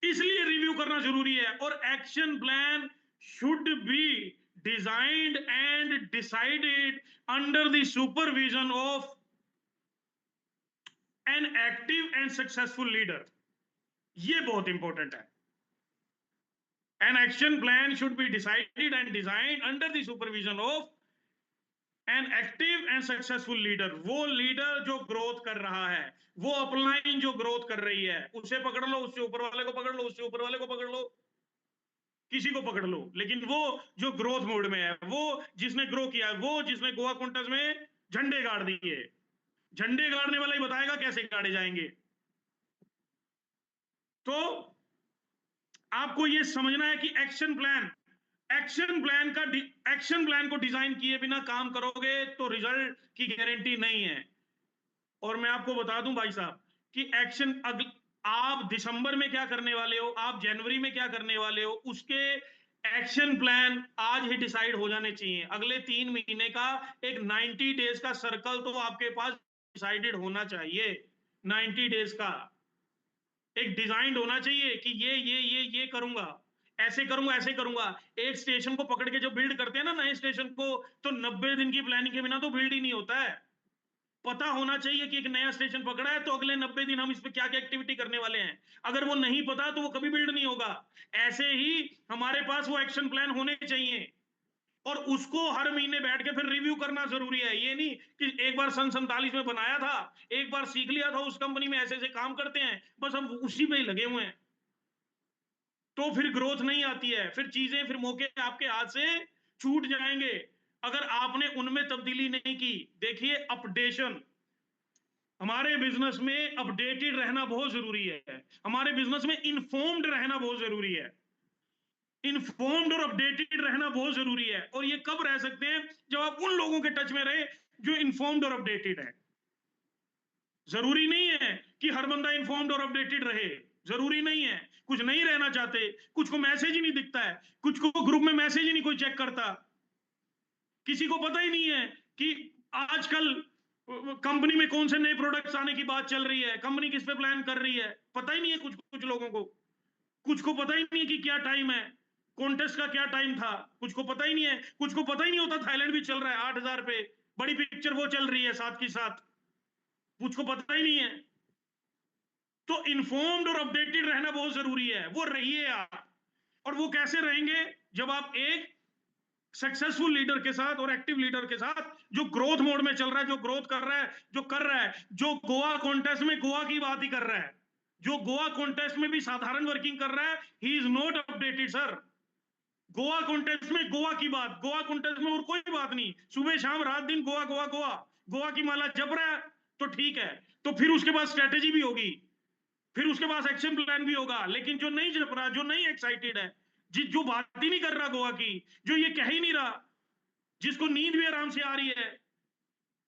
इसलिए रिव्यू करना जरूरी है। और action plan should be designed and decided under the supervision of an active and successful leader. ये बहुत इंपॉर्टेंट है. An action plan should be decided and designed under the supervision of an active and successful leader. वो leader जो growth कर रहा है, वो upline जो ग्रोथ कर रही है, उसे पकड़ लो, उससे ऊपर वाले को पकड़ लो, उससे ऊपर वाले को पकड़ लो, किसी को पकड़ लो, लेकिन वो जो ग्रोथ मोड में है, वो जिसने ग्रो किया, वो जिसने गोवा कॉन्टेस्ट में झंडे गाड़ दिए, झंडे गाड़ने वाला ही बताएगा कैसे गाड़े जाएंगे. तो आपको ये समझना है कि एक्शन प्लान को डिजाइन किए बिना काम करोगे तो रिजल्ट की गारंटी नहीं है. और मैं आपको बता दूं भाई साहब कि आप दिसंबर में क्या करने वाले हो, आप जनवरी में क्या करने वाले हो, उसके एक्शन प्लान आज ही डिसाइड हो जाने चाहिए. अगले 3 महीने का एक 90 डेज का सर्कल तो आपके पास डिसाइडेड होना चाहिए. 90 डेज का एक डिजाइन होना चाहिए कि ये करूंगा, ऐसे करूंगा, ऐसे करूंगा. एक स्टेशन को पकड़ के जो बिल्ड करते हैं ना नए स्टेशन को, तो 90 दिन की प्लानिंग के बिना तो बिल्ड ही नहीं होता है. पता होना चाहिए कि एक नया स्टेशन पकड़ा है तो अगले 90 दिन हम इस पे क्या क्या एक्टिविटी करने वाले हैं. अगर वो नहीं पता तो वो कभी बिल्ड नहीं होगा. ऐसे ही हमारे पास वो एक्शन प्लान होने चाहिए और उसको हर महीने बैठ के फिर रिव्यू करना जरूरी है. ये नहीं कि एक बार सन 47 में बनाया था, एक बार सीख लिया था, उस कंपनी में ऐसे ऐसे काम करते हैं, बस हम उसी पे ही लगे हुए हैं, तो फिर ग्रोथ नहीं आती है. फिर चीजें, फिर मौके आपके हाथ से छूट जाएंगे अगर आपने उनमें तब्दीली नहीं की. देखिए, अपडेशन हमारे बिजनेस में अपडेटेड रहना बहुत जरूरी है. हमारे बिजनेस में इन्फॉर्म्ड रहना बहुत जरूरी है. इन्फॉर्म्ड और अपडेटेड रहना बहुत जरूरी है. और ये कब रह सकते हैं? जब आप उन लोगों के टच में रहे जो इन्फॉर्म्ड और अपडेटेड है. जरूरी नहीं है कि हर बंदा इन्फॉर्म्ड और अपडेटेड रहे, जरूरी नहीं है. कुछ नहीं रहना चाहते, कुछ को मैसेज ही नहीं दिखता है, कुछ को ग्रुप में मैसेज ही नहीं कोई चेक करता, किसी को पता ही नहीं है कि आजकल कंपनी में कौन से नए प्रोडक्ट्स आने की बात चल रही है, कंपनी किस पे प्लान कर रही है, पता ही नहीं है. कुछ कुछ लोगों को, कुछ को पता ही नहीं है कि क्या टाइम है, कॉन्टेस्ट का क्या टाइम था, कुछ को पता ही नहीं है. कुछ को पता ही नहीं होता थाईलैंड भी चल रहा है 8,000 पे, बड़ी पिक्चर वो चल रही है साथ की साथ, कुछ को पता ही नहीं है. तो इन्फॉर्म्ड और अपडेटेड रहना बहुत जरूरी है. वो रहिए आप. और वो कैसे रहेंगे? जब आप एक सक्सेसफुल लीडर के साथ और एक्टिव लीडर के साथ जो ग्रोथ मोड में चल रहा है, जो ग्रोथ कर रहा है, जो कर रहा है, जो गोवा कॉन्टेस्ट में गोवा की बात ही कर रहा है, जो गोवा कॉन्टेस्ट में भी साधारण वर्किंग कर रहा है, he is not updated sir. Goa contest में गोवा की बात, गोवा कॉन्टेस्ट में और कोई बात नहीं. सुबह शाम रात दिन गोवा गोवा गोवा, गोवा की माला जप रहा है तो ठीक है. तो फिर उसके बाद स्ट्रेटेजी भी होगी, फिर उसके पास एक्शन प्लान भी होगा. लेकिन जो नहीं जप रहा, जो नहीं एक्साइटेड है, जो बात ही नहीं कर रहा गोवा की, जो ये कह ही नहीं रहा, जिसको नींद भी आराम से आ रही है,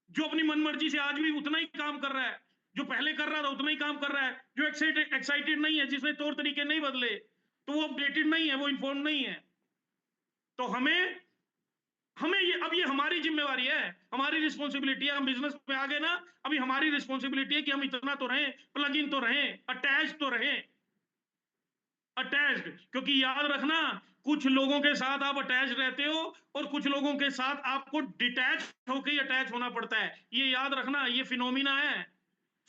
जो अपनी मनमर्जी से आज भी उतना ही काम कर रहा है, जो पहले कर रहा था उतना ही काम कर रहा है, जो एक्साइटेड नहीं है, जिसने तौर तरीके नहीं बदले, तो वो अपडेटेड नहीं है, वो इन्फॉर्म नहीं है. तो हमें हमें ये हमारी जिम्मेवारी है, हमारी रिस्पॉन्सिबिलिटी है. हम बिजनेस में आ गए ना, अभी हमारी रिस्पॉन्सिबिलिटी है कि हम इतना तो रहें, प्लग इन तो रहें, अटैच तो रहें. अटैच्ड, क्योंकि याद रखना, कुछ लोगों के साथ आप अटैच रहते हो और कुछ लोगों के साथ आपको डिटैच होकर ही अटैच होना पड़ता है. ये याद रखना, ये फिनोमिना है.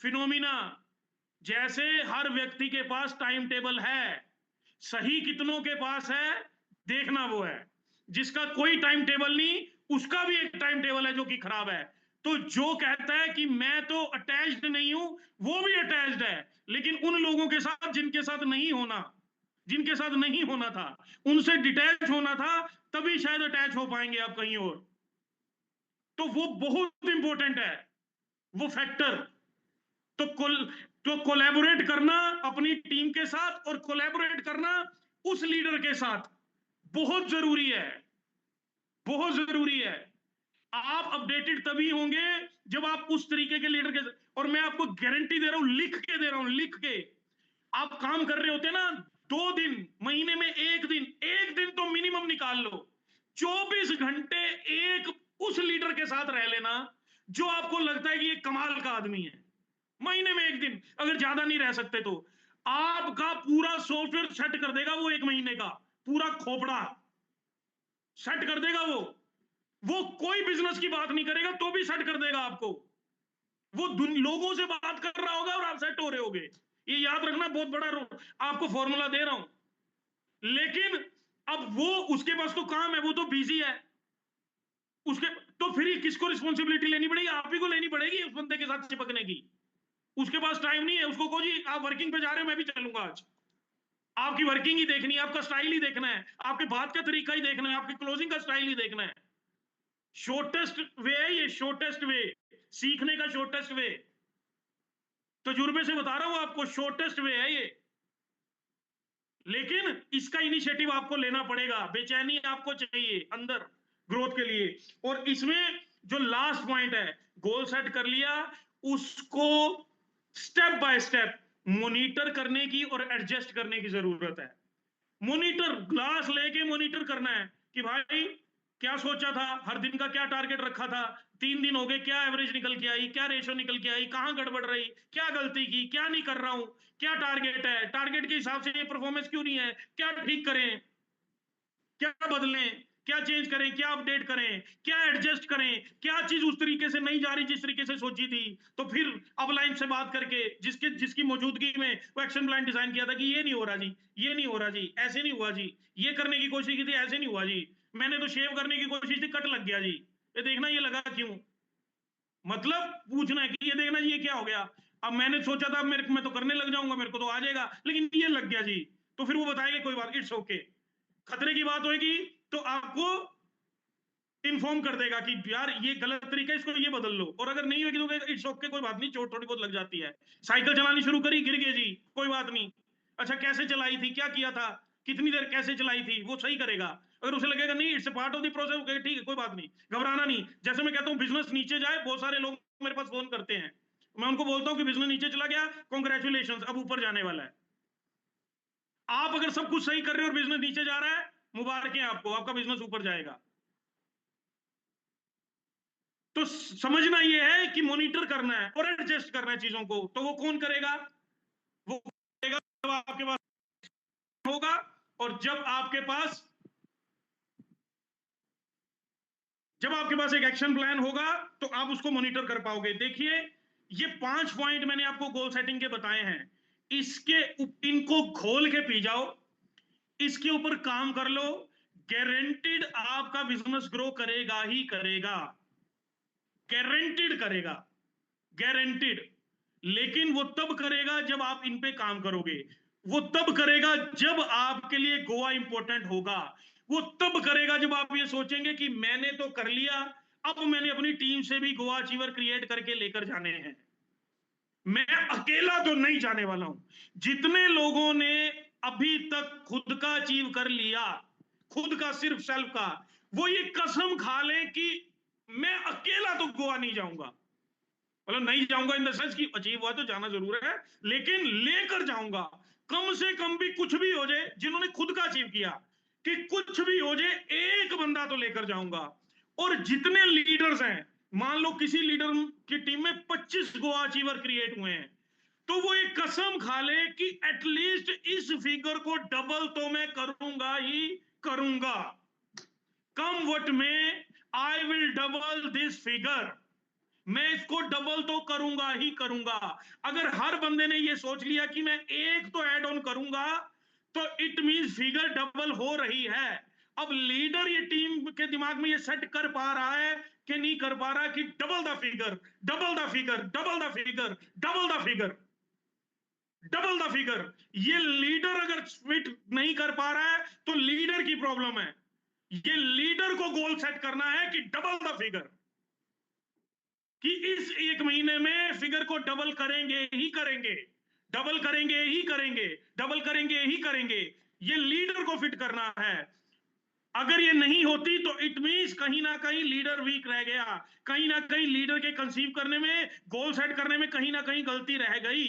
फिनोमिना, जैसे हर व्यक्ति के पास टाइम टेबल है, सही कितनों के पास है देखना वो है. जिसका कोई टाइम टेबल नहीं, उसका भी एक टाइम टेबल है जो कि खराब है. तो जो कहता है कि मैं तो अटैच्ड नहीं हूं, वो भी अटैच्ड है, लेकिन उन लोगों के साथ जिनके साथ नहीं होना, जिनके साथ नहीं होना था, उनसे डिटैच होना था, तभी शायद अटैच हो पाएंगे आप कहीं और. तो वो बहुत इंपॉर्टेंट है, वो फैक्टर. तो कोलैबोरेट करना अपनी टीम के साथ और कोलैबोरेट करना उस लीडर के साथ बहुत जरूरी है, बहुत जरूरी है. आप अपडेटेड तभी होंगे जब आप उस तरीके के लीडर के. और मैं आपको गारंटी दे रहा हूं, लिख के दे रहा हूं, लिख के. आप काम कर रहे होते ना, 2 दिन, महीने में एक दिन तो मिनिमम निकाल लो, 24 घंटे एक उस लीडर के साथ रह लेना जो आपको लगता है कि ये कमाल का आदमी है. महीने में एक दिन, अगर ज्यादा नहीं रह सकते तो आपका पूरा सॉफ्टवेयर सेट कर देगा वो 1 महीने का पूरा खोपड़ा. सेट कर देगा वो कोई बिजनेस की बात नहीं करेगा तो भी सेट कर देगा आपको। वो लोगों से बात कर रहा होगा और आप सेट हो रहे होगे। ये याद रखना, बहुत बड़ा आपको फॉर्मूला दे रहा हूं। लेकिन अब वो, उसके पास तो काम है, वो तो बिजी है, उसके तो फिर किसको रिस्पॉन्सिबिलिटी लेनी पड़ेगी? आप ही को लेनी पड़ेगी उस बंदे के साथ चिपकने की। उसके पास टाइम नहीं है, उसको कहो जी आप वर्किंग पे जा रहे हो, मैं भी चलूंगा आज। आपकी वर्किंग ही देखनी है, आपका स्टाइल ही देखना है, आपके बात का तरीका ही देखना है, आपकी क्लोजिंग का स्टाइल ही देखना है। शॉर्टेस्ट वे है ये, शॉर्टेस्ट वे, सीखने का शॉर्टेस्ट वे। तजुर्बे से बता रहा हूं आपको, शॉर्टेस्ट वे है ये। लेकिन इसका इनिशिएटिव आपको लेना पड़ेगा, बेचैनी आपको चाहिए अंदर ग्रोथ के लिए। और इसमें जो लास्ट पॉइंट है, गोल सेट कर लिया, उसको स्टेप बाय स्टेप मॉनिटर करने की और एडजस्ट करने की जरूरत है। मॉनिटर, ग्लास लेके मॉनिटर करना है कि भाई क्या सोचा था, हर दिन का क्या टारगेट रखा था, 3 दिन हो गए, क्या एवरेज निकल के आई, क्या रेशो निकल के आई, कहां गड़बड़ रही, क्या गलती की, क्या नहीं कर रहा हूं, क्या टारगेट है, टारगेट के हिसाब से ये परफॉर्मेंस क्यों नहीं है, क्या ठीक करें, क्या बदलें, क्या चेंज करें, क्या अपडेट करें, क्या एडजस्ट करें, क्या चीज उस तरीके से नहीं जा रही जिस तरीके से सोची थी, तो फिर अपलाइन से बात करके जिसकी मौजूदगी में वो एक्शन प्लान डिजाइन किया था कि ये नहीं हो रहा जी, ये नहीं हो रहा जी, ऐसे नहीं हुआ जी, ये करने की कोशिश की थी, ऐसे नहीं हुआ जी, मैंने तो शेव करने की कोशिश थी, कट लग गया जी, ये देखना ये लगा क्यों। मतलब पूछना है कि ये देखना जी ये क्या हो गया, अब मैंने सोचा था मेरे मैं तो करने लग जाऊंगा, मेरे को तो आ जाएगा, लेकिन ये लग गया जी। तो फिर वो बताएंगे कोई बात, इट्स ओके। खतरे की बात होगी तो आपको इन्फॉर्म कर देगा कि यार ये गलत तरीका है, इसको ये बदल लो। और अगर नहीं होगी तो इट्स ओके, कोई बात नहीं, चोट थोड़ी बहुत लग जाती है। साइकिल चलानी शुरू करी, गिर गए जी, कोई बात नहीं। अच्छा कैसे चलाई थी, क्या किया था, कितनी देर कैसे चलाई थी, वो सही करेगा। अगर उसे लगेगा नहीं it's part of the process, ठीक है कोई बात नहीं, घबराना नहीं। जैसे मैं कहता हूँ बिजनेस नीचे जाए, बहुत सारे लोग मेरे पास फोन करते हैं, मैं उनको बोलता हूँ कि बिजनेस नीचे चला गया, कॉन्ग्रेचुलेशन, अब ऊपर जाने वाला है। आप अगर सब कुछ सही कर रहे हो और बिजनेस नीचे जा रहा है, मुबारक है आपको, आपका बिजनेस ऊपर जाएगा। तो समझना ये है कि मॉनिटर करना है और एडजस्ट करना है चीजों को। तो वो कौन करेगा? वो करेगा जब आपके पास होगा, और जब आपके पास एक एक्शन प्लान होगा तो आप उसको मॉनिटर कर पाओगे। देखिए ये 5 पॉइंट मैंने आपको गोल सेटिंग के बताए हैं, इसके इनको खोल के पी जाओ, इसके ऊपर काम कर लो, गारंटीड आपका बिजनेस ग्रो करेगा ही करेगा, गारंटीड करेगा, गारंटीड। लेकिन वो तब करेगा जब आप इन पे काम करोगे, वो तब करेगा जब आपके लिए गोवा इंपॉर्टेंट होगा, वो तब करेगा जब आप ये सोचेंगे कि मैंने तो कर लिया, अब मैंने अपनी टीम से भी गोवा अचीवर क्रिएट करके लेकर जाने हैं, मैं अकेला तो नहीं जाने वाला हूं। जितने लोगों ने अभी तक खुद का अचीव कर लिया, खुद का, सिर्फ सेल्फ का, वो ये कसम खा लें कि मैं अकेला तो गोवा नहीं जाऊंगा। मतलब नहीं जाऊंगा इन द सेंस कि अचीव हुआ तो जाना जरूर है, लेकिन लेकर जाऊंगा। कम से कम भी कुछ भी हो जाए, जिन्होंने खुद का अचीव किया, कि कुछ भी हो जाए एक बंदा तो लेकर जाऊंगा। और जितने लीडर्स हैं, मान लो किसी लीडर की टीम में 25 गोवा अचीवर क्रिएट हुए हैं, तो वो एक कसम खा ले कि एटलीस्ट इस फिगर को डबल तो मैं करूंगा ही करूंगा, come what may I will double this figure, मैं इसको डबल तो करूंगा ही करूंगा। अगर हर बंदे ने ये सोच लिया कि मैं एक तो ऐड ऑन करूंगा, तो इट मींस फिगर डबल हो रही है। अब लीडर ये टीम के दिमाग में ये सेट कर पा रहा है कि नहीं कर पा रहा कि double the figure, double the figure, double the figure, double the figure, double the figure. ये लीडर अगर फिट नहीं कर पा रहा है तो लीडर की प्रॉब्लम है। ये लीडर को गोल सेट करना है कि डबल द फिगर, कि इस 1 महीने में फिगर को डबल करेंगे ही करेंगे, डबल करेंगे ही करेंगे, डबल करेंगे ही करेंगे। ये लीडर को फिट करना है। अगर ये नहीं होती तो इट मींस कहीं ना कहीं लीडर वीक रह गया, कहीं ना कहीं लीडर के कंसीव करने में, गोल सेट करने में कहीं ना कहीं गलती रह गई।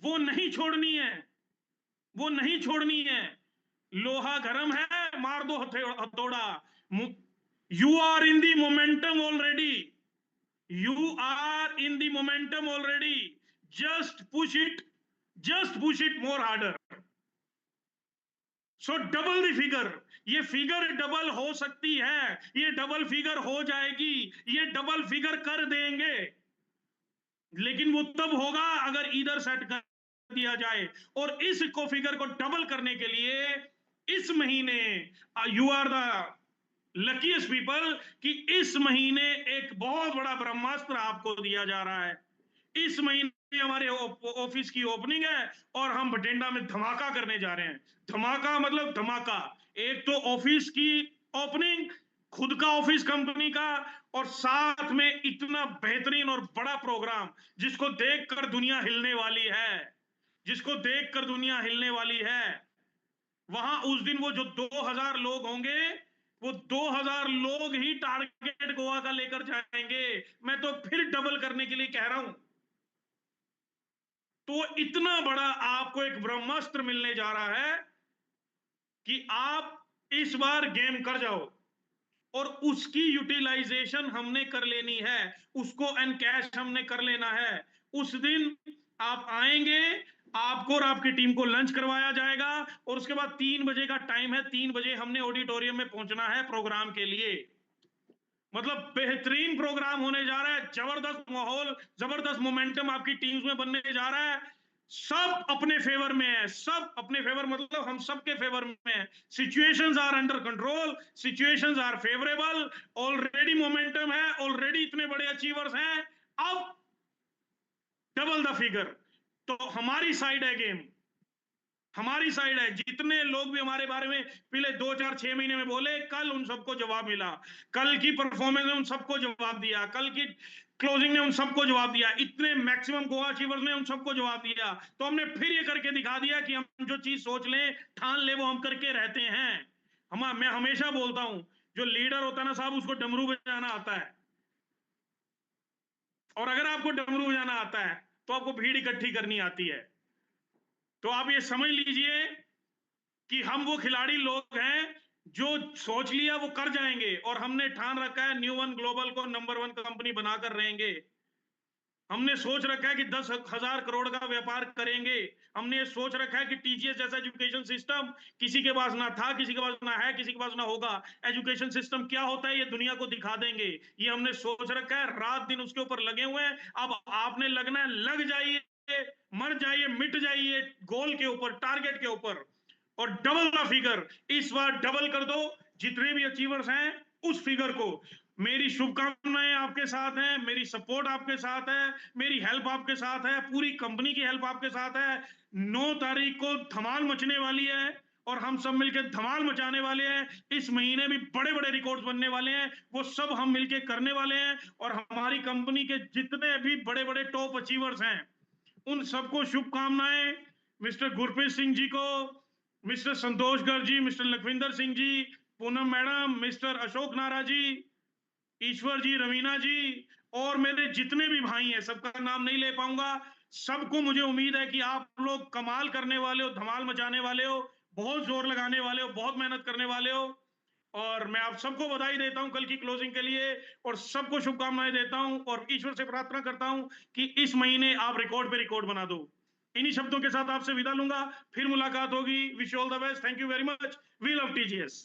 वो नहीं छोड़नी है, वो नहीं छोड़नी है। लोहा गर्म है, मार दो हथौड़ा। You are in the momentum already, you are in the momentum already, just push it, just push it more harder, so double the figure, ये फिगर डबल हो सकती है, ये डबल फिगर हो जाएगी, ये डबल फिगर कर देंगे, लेकिन वो तब होगा अगर इधर सेट कर दिया जाए। और इस को फिगर को डबल करने के लिए इस महीने you are the luckiest people कि इस महीने एक बहुत बड़ा ब्रह्मास्त्र आपको दिया जा रहा है। इस महीने हमारे ऑफिस की ओपनिंग है और हम बठिंडा में धमाका करने जा रहे हैं। धमाका मतलब धमाका, एक तो ऑफिस की ओपनिंग, खुद का ऑफिस कंपनी का, और साथ में इतना बेहतरीन और बड़ा प्रोग्राम जिसको देखकर दुनिया हिलने वाली है, जिसको देखकर दुनिया हिलने वाली है। वहां उस दिन वो जो 2000 लोग होंगे, वो 2000 लोग ही टारगेट गोवा का लेकर जाएंगे। मैं तो फिर डबल करने के लिए कह रहा हूं। तो इतना बड़ा आपको एक ब्रह्मास्त्र मिलने जा रहा है कि आप इस बार गेम कर जाओ, और उसकी यूटिलाइजेशन हमने कर लेनी है, उसको एनकैश हमने कर लेना है। उस दिन आप आएंगे, आपको और आपकी टीम को लंच करवाया जाएगा, और उसके बाद 3 बजे का टाइम है, 3 बजे हमने ऑडिटोरियम में पहुंचना है प्रोग्राम के लिए। मतलब बेहतरीन प्रोग्राम होने जा रहा है, जबरदस्त माहौल, जबरदस्त मोमेंटम आपकी टीम्स में बनने जा रहा है। सब अपने फेवर में है, सब अपने फेवर मतलब हम सबके फेवर में है। Situations are under control, situations are favourable, already momentum है, ऑलरेडी इतने बड़े अचीवर्स हैं। अब डबल द फिगर, तो हमारी साइड है गेम, हमारी साइड है। जितने लोग भी हमारे बारे में पिछले 2 4 6 महीने में बोले, कल उन सबको जवाब मिला। कल की परफॉर्मेंस ने उन सबको जवाब दिया, कल की क्लोजिंग ने उन सबको जवाब दिया, इतने मैक्सिमम गोवा अचीवर्स ने उन सबको जवाब दिया। तो हमने फिर ये करके दिखा दिया कि हम जो चीज सोच लें, ठान ले, वो हम करके रहते हैं। मैं हमेशा बोलता हूं, जो लीडर होता है ना साहब, उसको डमरू बजाना आता है। और अगर आपको डमरू बजाना आता है तो आपको भीड़ इकट्ठी करनी आती है। तो आप ये समझ लीजिए कि हम वो खिलाड़ी लोग हैं जो सोच लिया वो कर जाएंगे, और हमने ठान रखा है न्यू वन ग्लोबल को नंबर 1 कंपनी बनाकर रहेंगे। हमने सोच रखा है कि 10,000 करोड़ का व्यापार करेंगे। हमने ये सोच रखा है कि टीजीएस जैसा एजुकेशन सिस्टम किसी के पास ना था, किसी के पास ना है, किसी के पास ना होगा। एजुकेशन सिस्टम क्या होता है ये दुनिया को दिखा देंगे। ये हमने सोच रखा है, रात दिन उसके ऊपर लगे हुए हैं। अब आपने लगना है, लग जाइए, मर जाइए, मिट जाइए गोल के ऊपर, टारगेट के ऊपर, और डबल द फिगर। इस बार डबल कर दो, जितने भी अचीवर्स हैं उस फिगर को। मेरी शुभकामनाएं आपके साथ हैं, मेरी सपोर्ट आपके साथ है, मेरी हेल्प आपके साथ है, पूरी कंपनी की हेल्प आपके साथ है। 9 तारीख को धमाल मचने वाली है, और हम सब मिलकर धमाल मचाने वाले हैं। इस महीने भी बड़े बड़े रिकॉर्ड्स बनने वाले हैं, वो सब हम मिलकर करने वाले हैं। और हमारी कंपनी के जितने भी बड़े बड़े टॉप अचीवर्स हैं, उन सबको शुभकामनाएं। मिस्टर गुरप्रीत सिंह जी को, मिस्टर संतोष Garg ji, mister Lakhwinder Singh ji, Poonam madam, mister Ashok नारा जी, ईश्वर जी, रवीना जी, और मेरे जितने भी भाई हैं, सबका नाम नहीं ले पाऊंगा। सबको मुझे उम्मीद है कि आप लोग कमाल करने वाले हो, धमाल मचाने वाले हो, बहुत जोर लगाने वाले हो, बहुत मेहनत करने वाले हो। और मैं आप सबको बधाई देता हूं कल की क्लोजिंग के लिए, और सबको शुभकामनाएं देता हूं, और ईश्वर से प्रार्थना करता हूं कि इस महीने आप रिकॉर्ड पे रिकॉर्ड बना दो। इन्हीं शब्दों के साथ आपसे विदा लूंगा, फिर मुलाकात होगी। Wish all the best, thank you very much, we love TGS.